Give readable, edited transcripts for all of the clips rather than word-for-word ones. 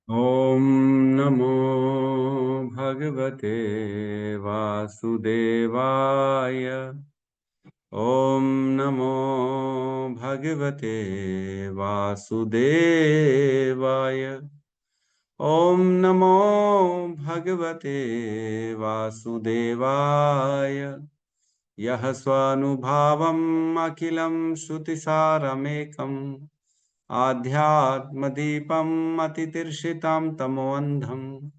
ॐ नमो भगवते वासुदेवाय। ॐ नमो भगवते वासुदेवाय। ॐ नमो भगवते वासुदेवाय। यः स्वानुभावम् अखिलं श्रुतिसारमेकम् आध्यात्मदीपम् अतितीर्षितां तमोऽन्धम्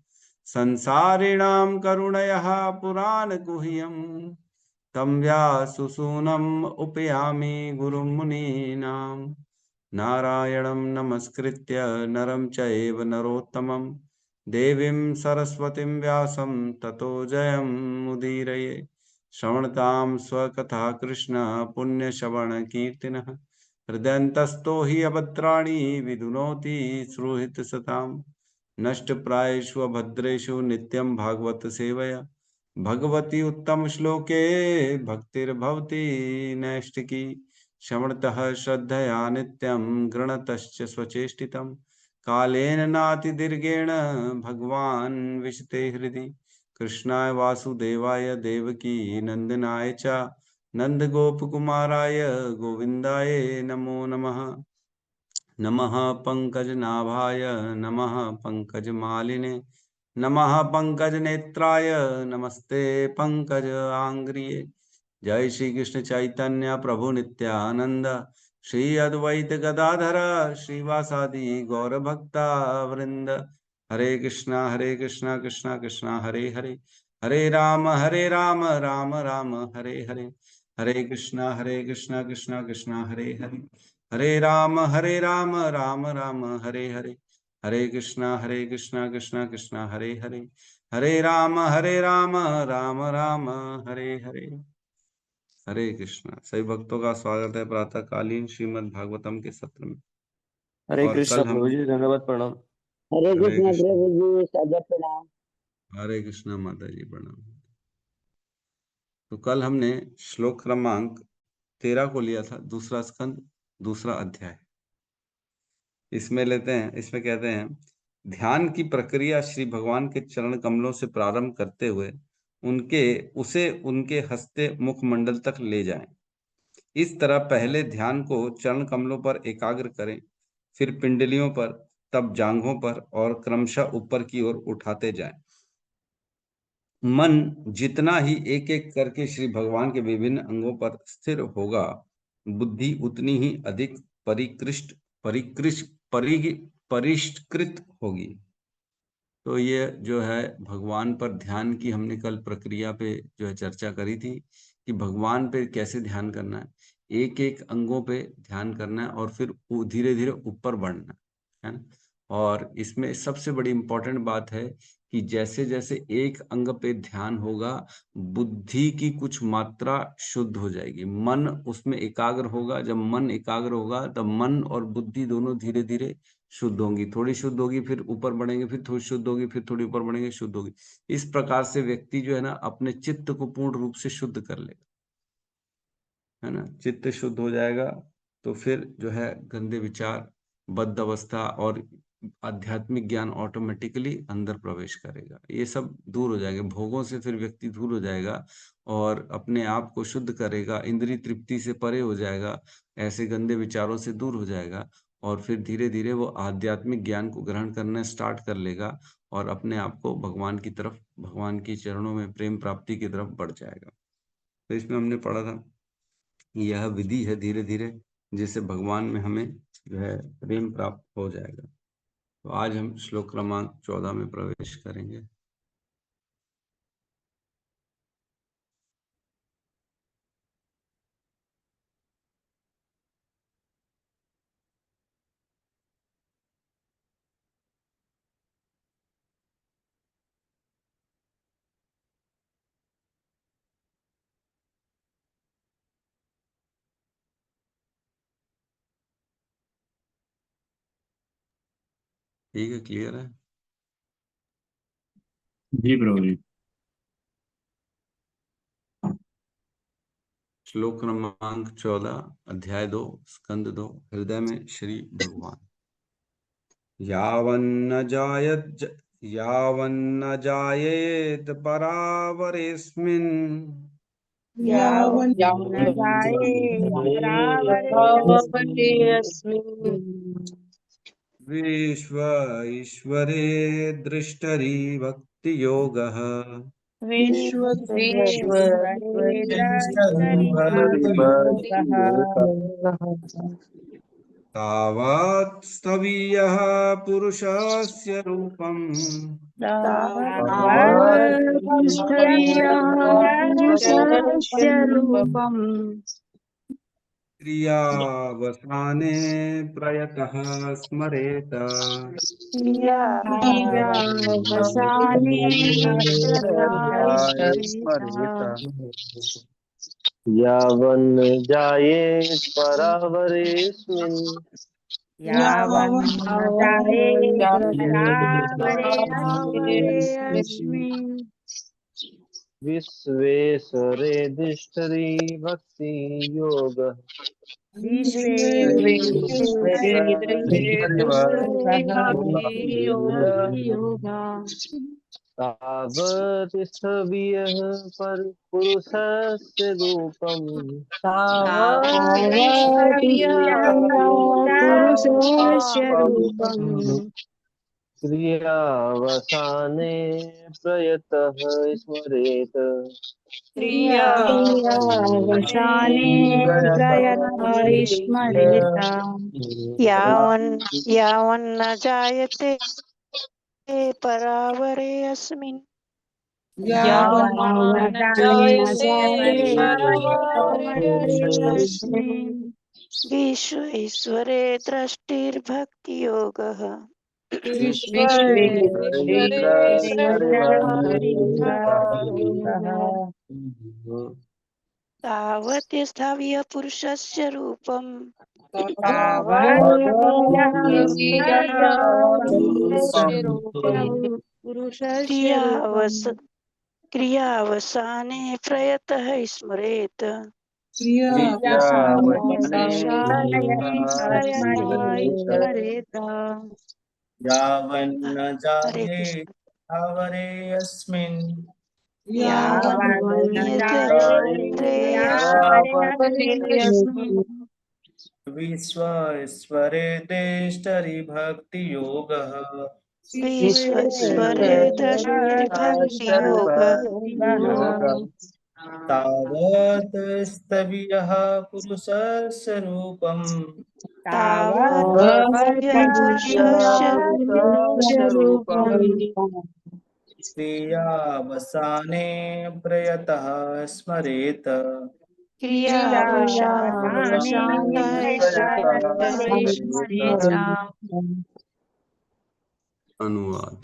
संसारिणां करुणयः पुराणगुह्यम् तं व्याससूनम् उपयामि गुरुं मुनीनां। नारायणं नमस्कृत्य नरं चैव नरोत्तमं देवीं सरस्वतीं व्यासं ततो जयमुदीरये। श्रवणतां स्वकथा कृष्ण पुण्यश्रवणकीर्तिनः हृदयन्तस्थो हि अभद्राणि विधुनोति श्रुहितसताम्। नष्टप्रायेषु अभद्रेषु नित्यं भागवत सेवया भगवती उत्तम श्लोके भक्तिर्भवति नैष्टिकी। श्रवणतः श्रद्धया नित्यं गृणतश्च स्वचेष्टितं कालेन नातिदीर्घेण भगवान् विशते हृदि। कृष्णाय वासुदेवाय देवकी नंदनाय च नंदगोपकुमाराय गोविन्दाय नमो नमः। नमः पंकजनाभाय नमः पंकजमालिने नमः पंकजनेत्राय नमस्ते पंकजांग्रिये। जय श्री कृष्ण चैतन्य प्रभु नित्यानंद श्री अद्वैत गदाधर श्रीवासादि गौर भक्ता वृंद। हरे कृष्णा कृष्णा कृष्णा हरे हरे हरे राम राम राम हरे हरे। हरे कृष्णा कृष्णा कृष्णा हरे हरे हरे राम राम राम हरे हरे। हरे कृष्णा कृष्णा कृष्णा हरे हरे हरे राम राम राम हरे हरे। हरे कृष्णा। सभी भक्तों का स्वागत है प्रातःकालीन श्रीमद् भागवतम के सत्र में। हरे और कृष्णा कल हम प्रभु जी, धन्यवाद, प्रणाम। हरे हरे कृष्ण कृष्ण प्रभु जी, सादर प्रणाम। हरे कृष्णा माता जी प्रणाम। तो कल हमने श्लोक क्रमांक 13 को लिया था, दूसरा स्कंद दूसरा अध्याय। इसमें लेते हैं, इसमें कहते हैं ध्यान की प्रक्रिया श्री भगवान के चरण कमलों से प्रारंभ करते हुए उनके हस्ते मुखमंडल तक ले जाएं। इस तरह पहले ध्यान को चरण कमलों पर एकाग्र करें, फिर पिंडलियों पर, तब जांघों पर और क्रमशः ऊपर की ओर उठाते जाएं। मन जितना ही एक एक करके श्री भगवान के विभिन्न अंगों पर स्थिर होगा, बुद्धि उतनी ही अधिक परिकृष्ट परिकृष्ट परिष्कृत होगी। तो ये जो है भगवान पर ध्यान की हमने कल प्रक्रिया पे जो है चर्चा करी थी कि भगवान पे कैसे ध्यान करना है, एक एक अंगों पे ध्यान करना है और फिर धीरे धीरे ऊपर बढ़ना है ना। और इसमें सबसे बड़ी इंपॉर्टेंट बात है कि जैसे जैसे एक अंग पे ध्यान होगा, बुद्धि की कुछ मात्रा शुद्ध हो जाएगी, मन उसमें एकाग्र होगा। जब मन एकाग्र होगा तब मन और बुद्धि दोनों धीरे धीरे शुद्ध होंगी। थोड़ी शुद्ध होगी, फिर ऊपर बढ़ेंगे, फिर थोड़ी शुद्ध होगी, फिर थोड़ी ऊपर बढ़ेंगे, शुद्ध होगी। इस प्रकार से व्यक्ति जो है ना अपने चित्त को पूर्ण रूप से शुद्ध कर लेगा, है ना। चित्त शुद्ध हो जाएगा तो फिर जो है गंदे विचार, बद्ध अवस्था और आध्यात्मिक ज्ञान ऑटोमेटिकली अंदर प्रवेश करेगा। ये सब दूर हो जाएगा, भोगों से फिर व्यक्ति दूर हो जाएगा और अपने आप को शुद्ध करेगा, इंद्रिय तृप्ति से परे हो जाएगा, ऐसे गंदे विचारों से दूर हो जाएगा। और फिर धीरे धीरे वो आध्यात्मिक ज्ञान को ग्रहण करना स्टार्ट कर लेगा और अपने आप को भगवान की तरफ, भगवान के चरणों में प्रेम प्राप्ति की तरफ बढ़ जाएगा। तो इसमें हमने पढ़ा था यह विधि है धीरे धीरे जिससे भगवान में हमें जो है प्रेम प्राप्त हो जाएगा। तो आज हम श्लोक क्रमांक 14 में प्रवेश करेंगे। ठीक है, क्लियर है। जी प्रभु जी। श्लोक क्रमांक 14 अध्याय 2 स्कंद 2 हृदय में श्री भगवान। यावन्न जायेत परावरेऽस्मिन् यावन्न जायेत परावरेऽस्मिन् विश्व ईश्वरे दृष्टरि भक्तियोगः विश्वेश्वरे द्रष्टरि भक्तियोगः तावत् स्थवीयः पुरुषस्य रूपम् तावत्स्थवीयः पुरुषस्य रूपम् क्रियावसाने प्रयतः स्मरेत क्रियावसाने प्रयतः यावन् जायेत् परावरेऽस्मिन् यावन्न जायेत परावरेऽस्मिन् विश्वेश्वरे दृष्टरि भक्ति योगः विश्वेश्वरे दृष्टि भक्तियोगः तावत् स्थवीयः पुरुषस्य रूपम् तावत्स्थवीयः पुरुषस्य रूपम् क्रियावसाने प्रयतः स्मरेत क्रियावसाने प्रयतः स्मरेत यावन्न जायते परावरे अस्मिन् यावन्न जायते परावरेऽस्मिन् विश्वेश्वरे दृष्टिर्भक्तियोगः विश्वेश्वरे तावत् स्थाव्य पुरुषस्य रूपम् पुरुषस्य रूपम् क्रियावसाने प्रयतः स्मरेत स्मरेत यावन्न हरे जाये कृष्ण स्थावरे अस्मिन् यावन्न यावन्नेतरे जायेस्मिन् विश्वेश्वरे देष्टरि भक्तियोगः विश्वेश्वरे दृष्टिर्भक्तियोगः तावत् स्थवियः पुरुषस्य रूपम् तावत् पुरुषस्य रूपम् क्रियावसाने प्रयतः स्मरेत क्रियावशानः स्मरेत अनुवाद।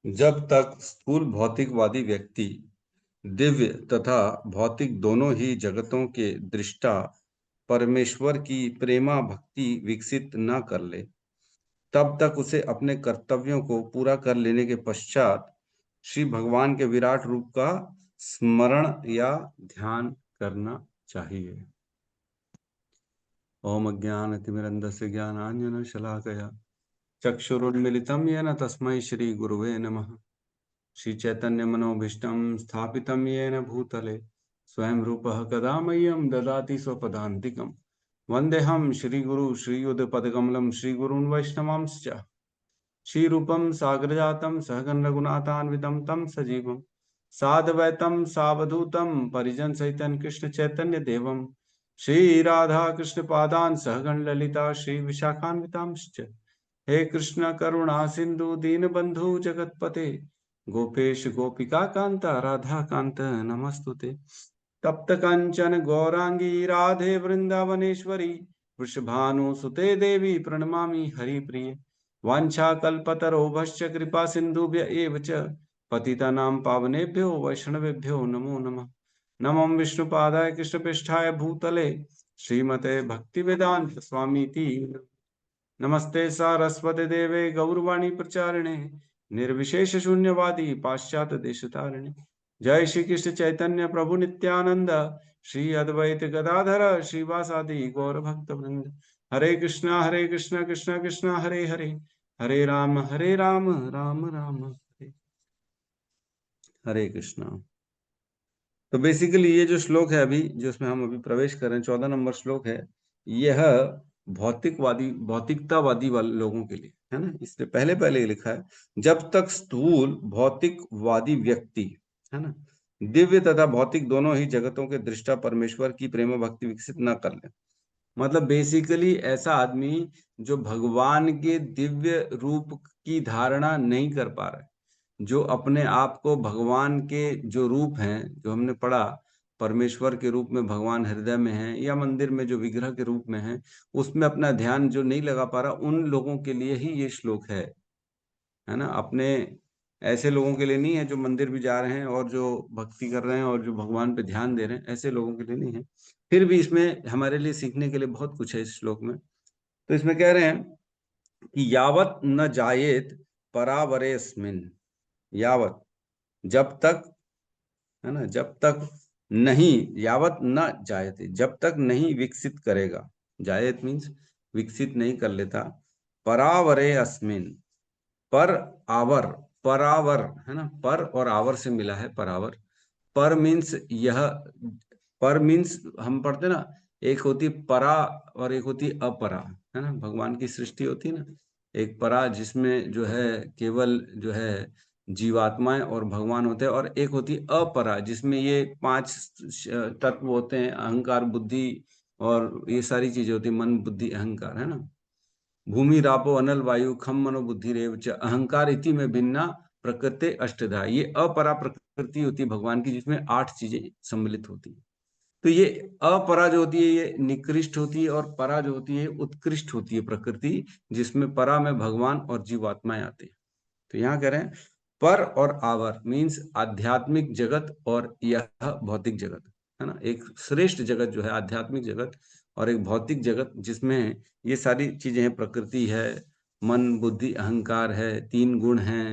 जब तक स्थूल भौतिकवादी व्यक्ति दिव्य तथा भौतिक दोनों ही जगतों के दृष्टा परमेश्वर की प्रेमा भक्ति विकसित न कर ले, तब तक उसे अपने कर्तव्यों को पूरा कर लेने के पश्चात श्री भगवान के विराट रूप का स्मरण या ध्यान करना चाहिए। ओम अज्ञानतिमिरन्धस्य ज्ञानाञ्जनशलाकया चक्षुरुन्मिलितं येन तस्मै श्री गुरुवे नमः। श्री चैतन्य मनोभीष्टं स्थापितं येन भूतले स्वयं रूपः कदा मह्यं ददाति स्वपदान्तिकं। वन्देऽहं श्रीगुरु श्रीयुतपदकमलं श्रीगुरून् वैष्णवांश्च। श्रीरूपं साग्रजातं सहगण रघुनाथान्वितं तं सजीवं साद्वैतं सावधूतं परिजन सहितं कृष्ण चैतन्य देवं श्री राधा कृष्ण पादान् सहगण ललिता श्री विशाखान्वितांश्च। हे कृष्ण करुणा सिंधु दीनबंधु जगतपते गोपेश गोपिका कांता राधा कांत नमस्तुते। तप्त कंचन गौरांगी राधे वृंदावनेश्वरी वृषभानुसुते देवी प्रणमामि हरिप्रिये। वाञ्छाकल्पतरोभश्च कृपा सिन्धुभ्य एव च पतितानां पावनेभ्यो वैष्णवेभ्यो नमो नमः। नमो विष्णुपादाय कृष्णपृष्ठाय भूतले श्रीमते भक्तिवेदांत स्वामीति नमस्ते सारस्वती देवे गौरवाणी प्रचारिणे निर्विशेष शून्यवादी पाश्चात्य देशतारिणे। जय श्री कृष्ण चैतन्य प्रभु नित्यानंद श्री अद्वैत गदाधर श्रीवासादि गौर भक्त वृंद। हरे कृष्णा कृष्णा कृष्णा हरे हरे, हरे राम राम राम हरे। हरे कृष्णा। तो बेसिकली ये जो श्लोक है अभी जो इसमें हम अभी प्रवेश कर रहे हैं, 14 नंबर श्लोक है, यह भौतिकतावादी वाले लोगों के लिए है ना। इससे पहले पहले ये लिखा है, जब तक स्थूल भौतिकवादी व्यक्ति है ना दिव्य तथा भौतिक दोनों ही जगतों के दृष्टा परमेश्वर की प्रेम भक्ति विकसित न कर ले। मतलब बेसिकली ऐसा आदमी जो भगवान के दिव्य रूप की धारणा नहीं कर पा रहा है, जो अपने आप को भगवान के जो रूप हैं, जो हमने पढ़ा परमेश्वर के रूप में भगवान हृदय में है या मंदिर में जो विग्रह के रूप में है, उसमें अपना ध्यान जो नहीं लगा पा रहा, उन लोगों के लिए ही ये श्लोक है ना। अपने ऐसे लोगों के लिए नहीं है जो मंदिर भी जा रहे हैं और जो भक्ति कर रहे हैं और जो भगवान पे ध्यान दे रहे हैं, ऐसे लोगों के लिए नहीं है। फिर भी इसमें हमारे लिए सीखने के लिए बहुत कुछ है इस श्लोक में। तो इसमें कह रहे हैं कि यावत न जायेत परावरेस्मिन, यावत जब तक है ना, जब तक नहीं, यावत न जायते जब तक नहीं विकसित करेगा, जायत मीन्स विकसित नहीं कर लेता, परावरे अस्मिन, पर आवर, परावर है ना, पर और आवर से मिला है परावर। पर मीन्स यह, पर मीन्स हम पढ़ते ना, एक होती परा और एक होती अपरा है ना। भगवान की सृष्टि होती है ना, एक परा जिसमें जो है केवल जो है जीवात्माएं और भगवान होते हैं, और एक होती अपरा जिसमें ये 5 तत्व होते हैं, अहंकार बुद्धि और ये सारी चीजें होती है, मन बुद्धि अहंकार है ना। भूमि रापो अनल वायु खम मनो बुद्धि रेव च अहंकार इति में भिन्ना प्रकृति अष्टधा। ये अपरा प्रकृति होती है भगवान की, जिसमें 8 चीजें सम्मिलित होती है। तो ये अपरा जो होती है ये निकृष्ट होती है, और परा जो होती है उत्कृष्ट होती है प्रकृति, जिसमें परा में भगवान और जीवात्माएं आते हैं। तो यहाँ कह रहे हैं पर और आवर मीन्स आध्यात्मिक जगत और यह भौतिक जगत है ना। एक श्रेष्ठ जगत जो है आध्यात्मिक जगत, और एक भौतिक जगत जिसमें ये सारी चीजें हैं, प्रकृति है, मन बुद्धि अहंकार है, 3 गुण हैं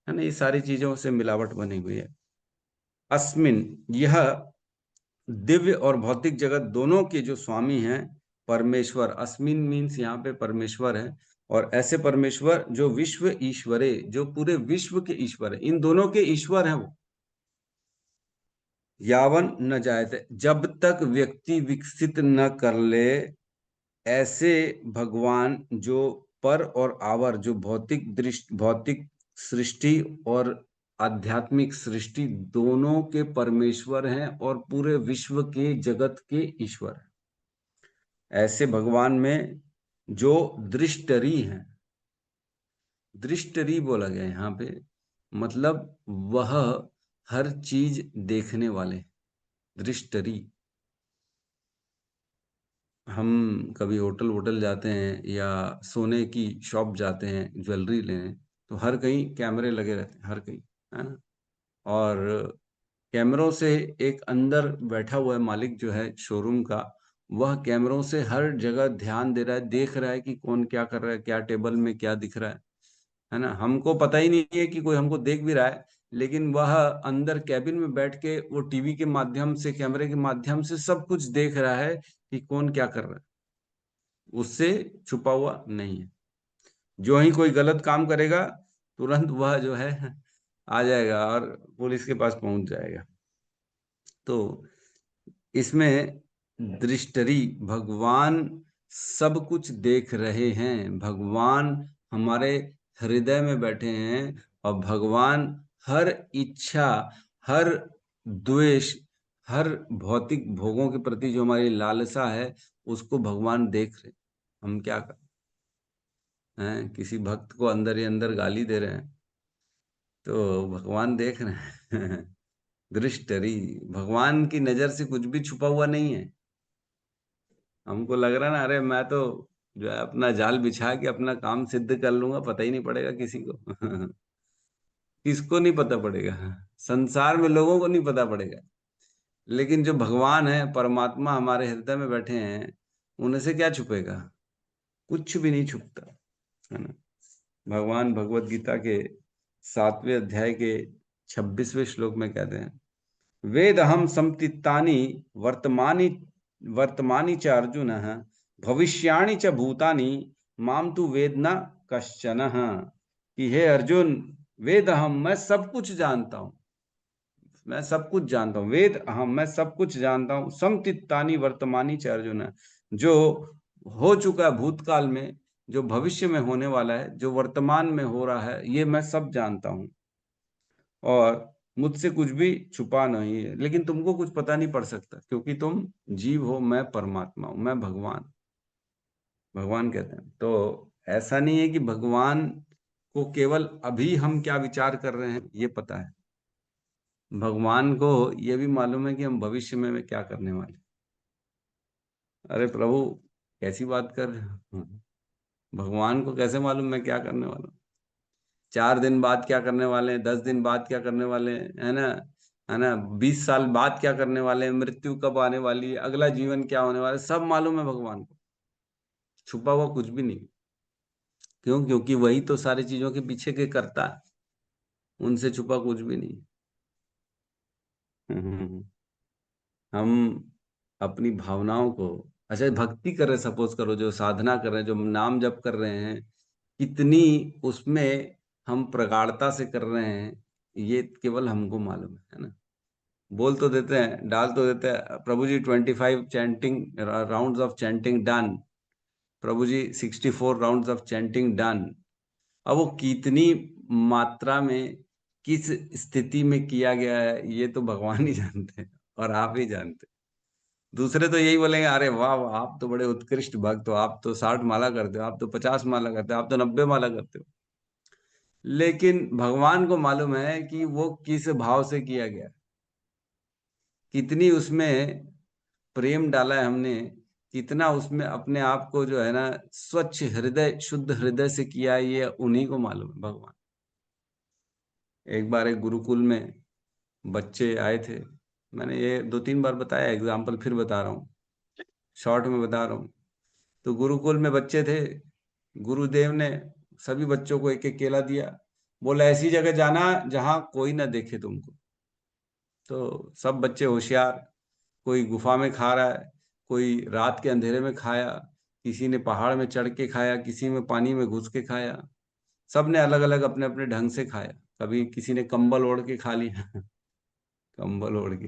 है ना, ये सारी चीजों से मिलावट बनी हुई है। अस्मिन, यह दिव्य और भौतिक जगत दोनों के जो स्वामी हैं परमेश्वर, अस्मिन मीन्स यहाँ पे परमेश्वर है, और ऐसे परमेश्वर जो विश्व ईश्वरे, जो पूरे विश्व के ईश्वर है, इन दोनों के ईश्वर हैं वो। यावन न जायते, जब तक व्यक्ति विकसित न कर ले ऐसे भगवान जो पर और आवर, जो भौतिक सृष्टि और आध्यात्मिक सृष्टि दोनों के परमेश्वर हैं और पूरे विश्व के जगत के ईश्वर हैं, ऐसे भगवान में जो दृष्टरी हैं, दृष्टरी बोला गया यहाँ पे, मतलब वह हर चीज देखने वाले, दृष्टरी। हम कभी होटल जाते हैं या सोने की शॉप जाते हैं ज्वेलरी लेने, तो हर कहीं कैमरे लगे रहते हैं, हर कहीं है ना। और कैमरों से एक अंदर बैठा हुआ है मालिक जो है शोरूम का, वह कैमरों से हर जगह ध्यान दे रहा है, देख रहा है कि कौन क्या कर रहा है, क्या टेबल में क्या दिख रहा है ना। हमको पता ही नहीं है कि कोई हमको देख भी रहा है, लेकिन वह अंदर कैबिन में बैठ के वो टीवी के माध्यम से, कैमरे के माध्यम से सब कुछ देख रहा है कि कौन क्या कर रहा है, उससे छुपा हुआ नहीं है। जो ही कोई गलत काम करेगा तुरंत वह जो है आ जाएगा और पुलिस के पास पहुंच जाएगा। तो इसमें दृष्टि, भगवान सब कुछ देख रहे हैं, भगवान हमारे हृदय में बैठे हैं, और भगवान हर इच्छा, हर द्वेष, हर भौतिक भोगों के प्रति जो हमारी लालसा है उसको भगवान देख रहे। हम क्या कर हैं, किसी भक्त को अंदर ही अंदर गाली दे रहे हैं तो भगवान देख रहे हैं दृष्टि, भगवान की नजर से कुछ भी छुपा हुआ नहीं है। हमको लग रहा है ना, अरे मैं तो जो है अपना जाल बिछा के अपना काम सिद्ध कर लूंगा, पता ही नहीं पड़ेगा किसी को किसको नहीं पता पड़ेगा, संसार में लोगों को नहीं पता पड़ेगा, लेकिन जो भगवान है, परमात्मा हमारे हृदय में बैठे हैं, उनसे से क्या छुपेगा, कुछ भी नहीं छुपता है ना। भगवान भगवत गीता के 7वें अध्याय के 26वें श्लोक में कहते हैं, वेद हम समतित्तानि वर्तमानी च अर्जुन भविष्याणि च भूतानि माम तु वेद न कश्चन, कि हे अर्जुन वेद अहम, मैं सब कुछ जानता हूं, मैं सब कुछ जानता हूं, वेद अहम, मैं सब कुछ जानता हूं, समतित्तानि वर्तमानी च अर्जुन, जो हो चुका है भूतकाल में, जो भविष्य में होने वाला है, जो वर्तमान में हो रहा है, ये मैं सब जानता हूं, और मुझसे कुछ भी छुपा नहीं है। लेकिन तुमको कुछ पता नहीं पड़ सकता, क्योंकि तुम जीव हो, मैं परमात्मा हूं, मैं भगवान, भगवान कहते हैं। तो ऐसा नहीं है कि भगवान को केवल अभी हम क्या विचार कर रहे हैं ये पता है, भगवान को ये भी मालूम है कि हम भविष्य में क्या करने वाले। अरे प्रभु कैसी बात कर रहे हो, भगवान को कैसे मालूम मैं क्या करने वाला हूँ, 4 दिन बाद क्या करने वाले हैं, 10 दिन बाद क्या करने वाले हैं, है ना, है ना, 20 साल बाद क्या करने वाले हैं, मृत्यु कब आने वाली है, अगला जीवन क्या होने वाला है, सब मालूम है भगवान को, छुपा हुआ कुछ भी नहीं। क्यों? क्योंकि वही तो सारी चीजों के पीछे के करता है, उनसे छुपा कुछ भी नहीं। हम अपनी भावनाओं को, अच्छा भक्ति कर रहे, सपोज करो जो साधना कर रहे हैं, जो नाम जप कर रहे हैं, कितनी उसमें हम प्रगाढ़ता से कर रहे हैं, ये केवल हमको मालूम है ना। बोल तो देते हैं, डाल तो देते हैं, Prabhu ji 25 chanting rounds of chanting done, Prabhu ji 64 rounds of chanting done. अब वो कितनी मात्रा में, किस स्थिति में किया गया है, ये तो भगवान ही जानते हैं और आप ही जानते हैं। दूसरे तो यही बोलेंगे, अरे वाह वाह, आप तो बड़े उत्कृष्ट भक्त हो, आप तो 60 माला करते हो, आप तो 50 माला करते हो, आप तो 90 माला करते हो। लेकिन भगवान को मालूम है कि वो किस भाव से किया गया, कितनी उसमें प्रेम डाला है हमने, कितना उसमें अपने आप को जो है ना स्वच्छ हृदय, शुद्ध हृदय से किया है, ये उन्हीं को मालूम है, भगवान। एक बार एक गुरुकुल में बच्चे आए थे, मैंने ये 2-3 बार बताया, एग्जाम्पल फिर बता रहा हूँ, शॉर्ट में बता रहा हूँ। तो गुरुकुल में बच्चे थे, गुरुदेव ने सभी बच्चों को एक एक केला दिया, बोला ऐसी जगह जाना जहां कोई ना देखे तुमको। तो सब बच्चे होशियार, कोई गुफा में खा रहा है, कोई रात के अंधेरे में खाया, किसी ने पहाड़ में चढ़ के खाया, किसी में पानी में घुस के खाया, सब ने अलग अलग अपने अपने ढंग से खाया। कभी किसी ने कंबल ओढ़ के खा लिया कंबल ओढ़ के।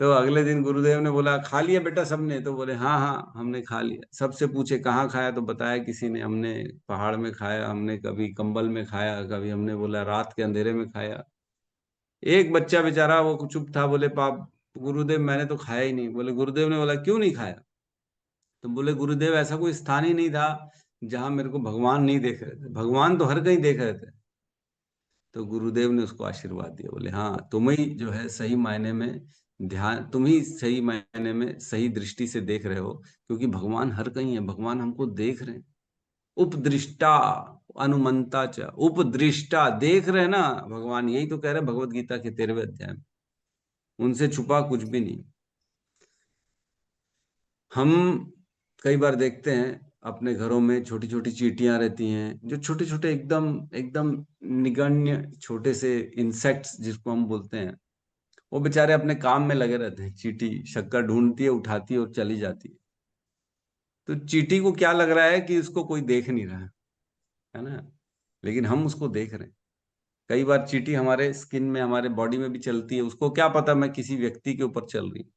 तो अगले दिन गुरुदेव ने बोला खा लिया बेटा सबने, तो बोले हाँ हाँ हमने खा लिया। सबसे पूछे कहाँ खाया, तो बताया किसी ने, हमने पहाड़ में खाया, हमने कभी कंबल में खाया, कभी हमने बोला रात के अंधेरे में खाया। एक बच्चा बेचारा वो चुप था, बोले पाप गुरुदेव मैंने तो खाया ही नहीं। बोले गुरुदेव ने बोला क्यों नहीं खाया, तो बोले गुरुदेव ऐसा कोई स्थान ही नहीं था जहां मेरे को भगवान नहीं देख रहे थे, भगवान तो हर कहीं देख रहे थे। तो गुरुदेव ने उसको आशीर्वाद दिया, बोले हाँ तुम ही जो है सही मायने में ध्यान, तुम ही सही मायने में सही दृष्टि से देख रहे हो, क्योंकि भगवान हर कहीं है, भगवान हमको देख रहे हैं। उपदृष्टा अनुमंता च, उपदृष्टा देख रहे हैं ना भगवान, यही तो कह रहे हैं भगवत गीता के 13वें अध्याय में, उनसे छुपा कुछ भी नहीं। हम कई बार देखते हैं अपने घरों में छोटी छोटी चींटियां रहती हैं, जो छोटे छोटे एकदम एकदम निगण्य छोटे से इंसेक्ट्स जिसको हम बोलते हैं, वो बेचारे अपने काम में लगे रहते हैं। चींटी शक्कर ढूंढती है, उठाती है और चली जाती है। तो चींटी को क्या लग रहा है कि उसको कोई देख नहीं रहा है ना, लेकिन हम उसको देख रहे हैं। कई बार चींटी हमारे स्किन में, हमारे बॉडी में भी चलती है, उसको क्या पता मैं किसी व्यक्ति के ऊपर चल रही हूँ,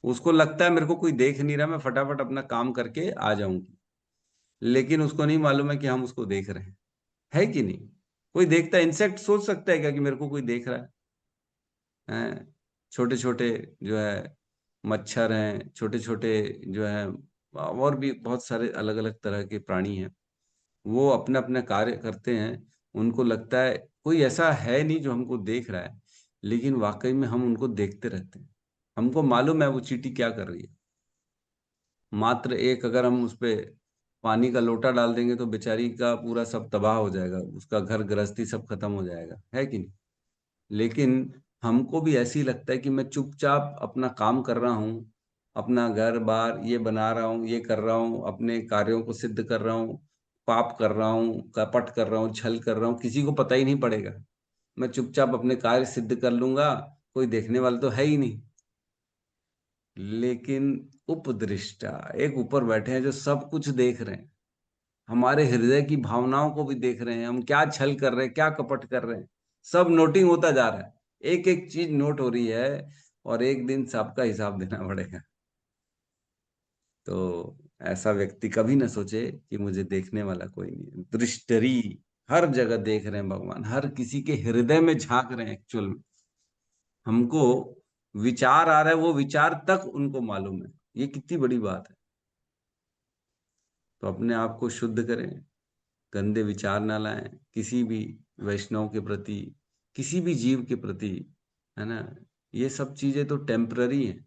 उसको लगता है मेरे को कोई देख नहीं रहा, मैं फटाफट अपना काम करके आ जाऊंगी। लेकिन उसको नहीं मालूम है कि हम उसको देख रहे हैं, है कि नहीं। कोई देखता है, इंसेक्ट सोच सकता है क्या कि मेरे को कोई देख रहा है? छोटे छोटे जो है मच्छर हैं, छोटे छोटे जो है, और भी बहुत सारे अलग अलग तरह के प्राणी हैं, वो अपने अपने कार्य करते हैं। उनको लगता है कोई ऐसा है नहीं जो हमको देख रहा है, लेकिन वाकई में हम उनको देखते रहते हैं। हमको मालूम है वो चींटी क्या कर रही है। मात्र एक अगर हम उस पे पानी का लोटा डाल देंगे तो बेचारी का पूरा सब तबाह हो जाएगा, उसका घर गृहस्थी सब खत्म हो जाएगा, है कि नहीं। लेकिन हमको भी ऐसे ही लगता है कि मैं चुपचाप अपना काम कर रहा हूँ, अपना घर बार ये बना रहा हूँ, ये कर रहा हूँ, अपने कार्यों को सिद्ध कर रहा हूँ, पाप कर रहा हूँ, कपट कर रहा हूँ, छल कर रहा हूँ, किसी को पता ही नहीं पड़ेगा, मैं चुपचाप अपने कार्य सिद्ध कर लूंगा, कोई देखने वाला तो है ही नहीं। लेकिन उपदृष्टा, एक ऊपर बैठे हैं जो सब कुछ देख रहे हैं, हमारे हृदय की भावनाओं को भी देख रहे हैं, हम क्या छल कर रहे हैं, क्या कपट कर रहे हैं, सब नोटिंग होता जा रहा है, एक एक चीज नोट हो रही है, और एक दिन सबका हिसाब देना पड़ेगा। तो ऐसा व्यक्ति कभी ना सोचे कि मुझे देखने वाला कोई नहीं है। दृष्टरी, हर जगह देख रहे हैं भगवान, हर किसी के हृदय में झांक रहे हैं। एक्चुअल में हमको विचार आ रहा है, वो विचार तक उनको मालूम है। ये कितनी बड़ी बात है। तो अपने आप को शुद्ध करें, गंदे विचार ना लाएं किसी भी वैष्णव के प्रति, किसी भी जीव के प्रति, है ना। ये सब चीजें तो टेम्पररी हैं।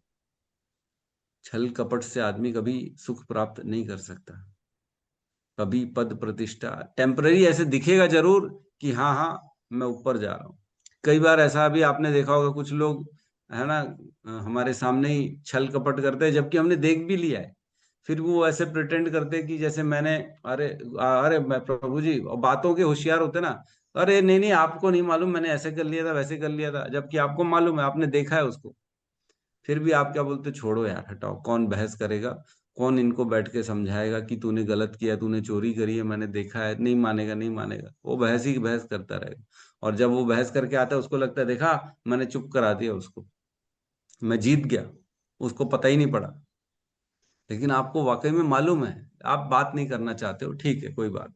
छल कपट से आदमी कभी सुख प्राप्त नहीं कर सकता। कभी पद प्रतिष्ठा टेम्पररी ऐसे दिखेगा जरूर कि हाँ हाँ मैं ऊपर जा रहा हूँ। कई बार ऐसा भी आपने देखा होगा, कुछ लोग है ना हमारे सामने ही छल कपट करते हैं, जबकि हमने देख भी लिया है, फिर वो ऐसे प्रिटेंड करते हैं कि जैसे मैंने, अरे अरे मैं प्रभु जी, और बातों के होशियार होते ना, अरे नहीं नहीं आपको नहीं मालूम, मैंने ऐसे कर लिया था वैसे कर लिया था, जबकि आपको मालूम है, आपने देखा है उसको। फिर भी आप क्या बोलते, छोड़ो यार हटाओ, कौन बहस करेगा, कौन इनको बैठ के समझाएगा कि तूने गलत किया, तूने चोरी करी है, मैंने देखा है, नहीं मानेगा नहीं मानेगा, वो बहस ही बहस करता रहेगा। और जब वो बहस करके आता है, उसको लगता है देखा मैंने चुप करा दिया उसको, मैं जीत गया, उसको पता ही नहीं पड़ा। लेकिन आपको वाकई में मालूम है, आप बात नहीं करना चाहते हो, ठीक है कोई बात।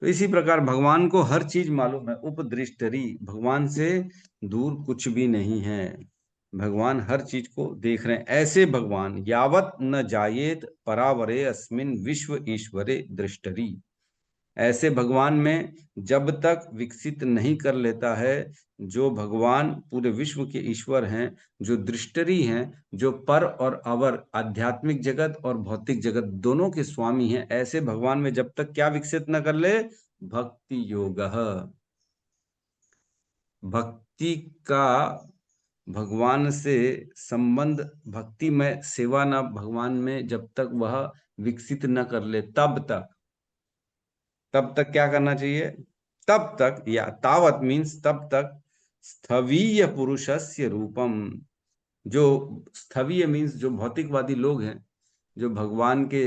तो इसी प्रकार भगवान को हर चीज मालूम है। उपदृष्टरी, भगवान से दूर कुछ भी नहीं है, भगवान हर चीज को देख रहे हैं। ऐसे भगवान यावत न जायेत परावरे अस्मिन विश्व ईश्वरे दृष्टरी, ऐसे भगवान में जब तक विकसित नहीं कर लेता है, जो भगवान पूरे विश्व के ईश्वर हैं, जो दृष्टरी हैं, जो पर और अवर, आध्यात्मिक जगत और भौतिक जगत दोनों के स्वामी हैं, ऐसे भगवान में जब तक क्या विकसित न कर ले, भक्ति योग, भक्ति का, भगवान से संबंध, भक्ति में सेवा न भगवान में जब तक वह विकसित न कर ले, तब तक क्या करना चाहिए, तब तक, या तावत मीन्स तब तक, स्थवीय पुरुषस्य रूपम, जो स्थवीय मीन्स जो भौतिकवादी लोग हैं, जो भगवान के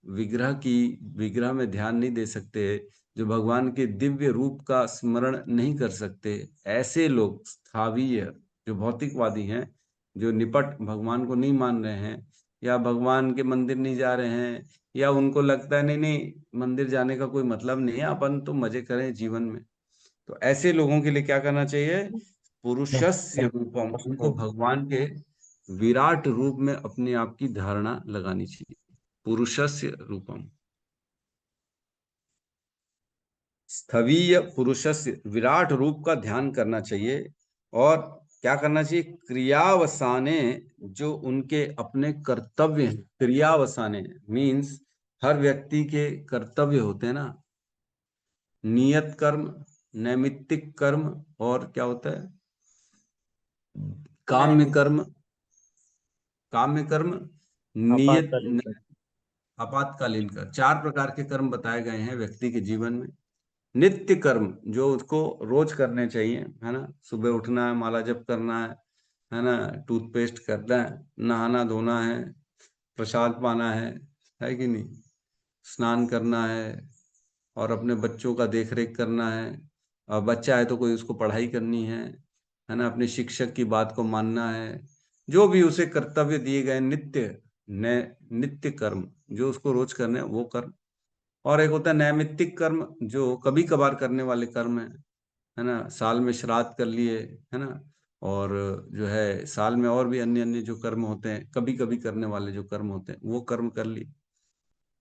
विग्रह में ध्यान नहीं दे सकते, जो भगवान के दिव्य रूप का स्मरण नहीं कर सकते, ऐसे लोग स्थावीय, जो भौतिकवादी हैं, जो निपट भगवान को नहीं मान रहे हैं, या भगवान के मंदिर नहीं जा रहे हैं, या उनको लगता है नहीं नहीं मंदिर जाने का कोई मतलब नहीं है, अपन तो मजे करें जीवन में, तो ऐसे लोगों के लिए क्या करना चाहिए, पुरुषस्य रूपम, उनको भगवान के विराट रूप में अपने आप की धारणा लगानी चाहिए। पुरुषस्य रूपम, स्थवीय पुरुषस्य, विराट रूप का ध्यान करना चाहिए। और क्या करना चाहिए, क्रियावसाने, जो उनके अपने कर्तव्य हैं, क्रियावसाने मीन्स हर व्यक्ति के कर्तव्य होते हैं ना, नियत कर्म, नैमित्तिक कर्म, और क्या होता है, काम्य कर्म, काम्य कर्म, नियत, आपातकालीन कर्म, 4 प्रकार के कर्म बताए गए हैं व्यक्ति के जीवन में। नित्य कर्म, जो उसको रोज करने चाहिए, है ना, सुबह उठना है, माला जप करना है ना, टूथपेस्ट करना है, नहाना धोना है, प्रसाद पाना है कि नहीं, स्नान करना है, और अपने बच्चों का देख रेख करना है, और बच्चा है तो कोई उसको पढ़ाई करनी है ना, अपने शिक्षक की बात को मानना है, जो भी उसे कर्तव्य दिए गए नित्य कर्म जो उसको रोज करने हैं, वो कर्म। और एक होता है नैमित्तिक कर्म, जो कभी कभार करने वाले कर्म है ना, साल में श्राद्ध कर लिए, है ना, और जो है साल में और भी अन्य अन्य जो कर्म होते हैं, कभी कभी करने वाले जो कर्म होते हैं, वो कर्म कर लिए।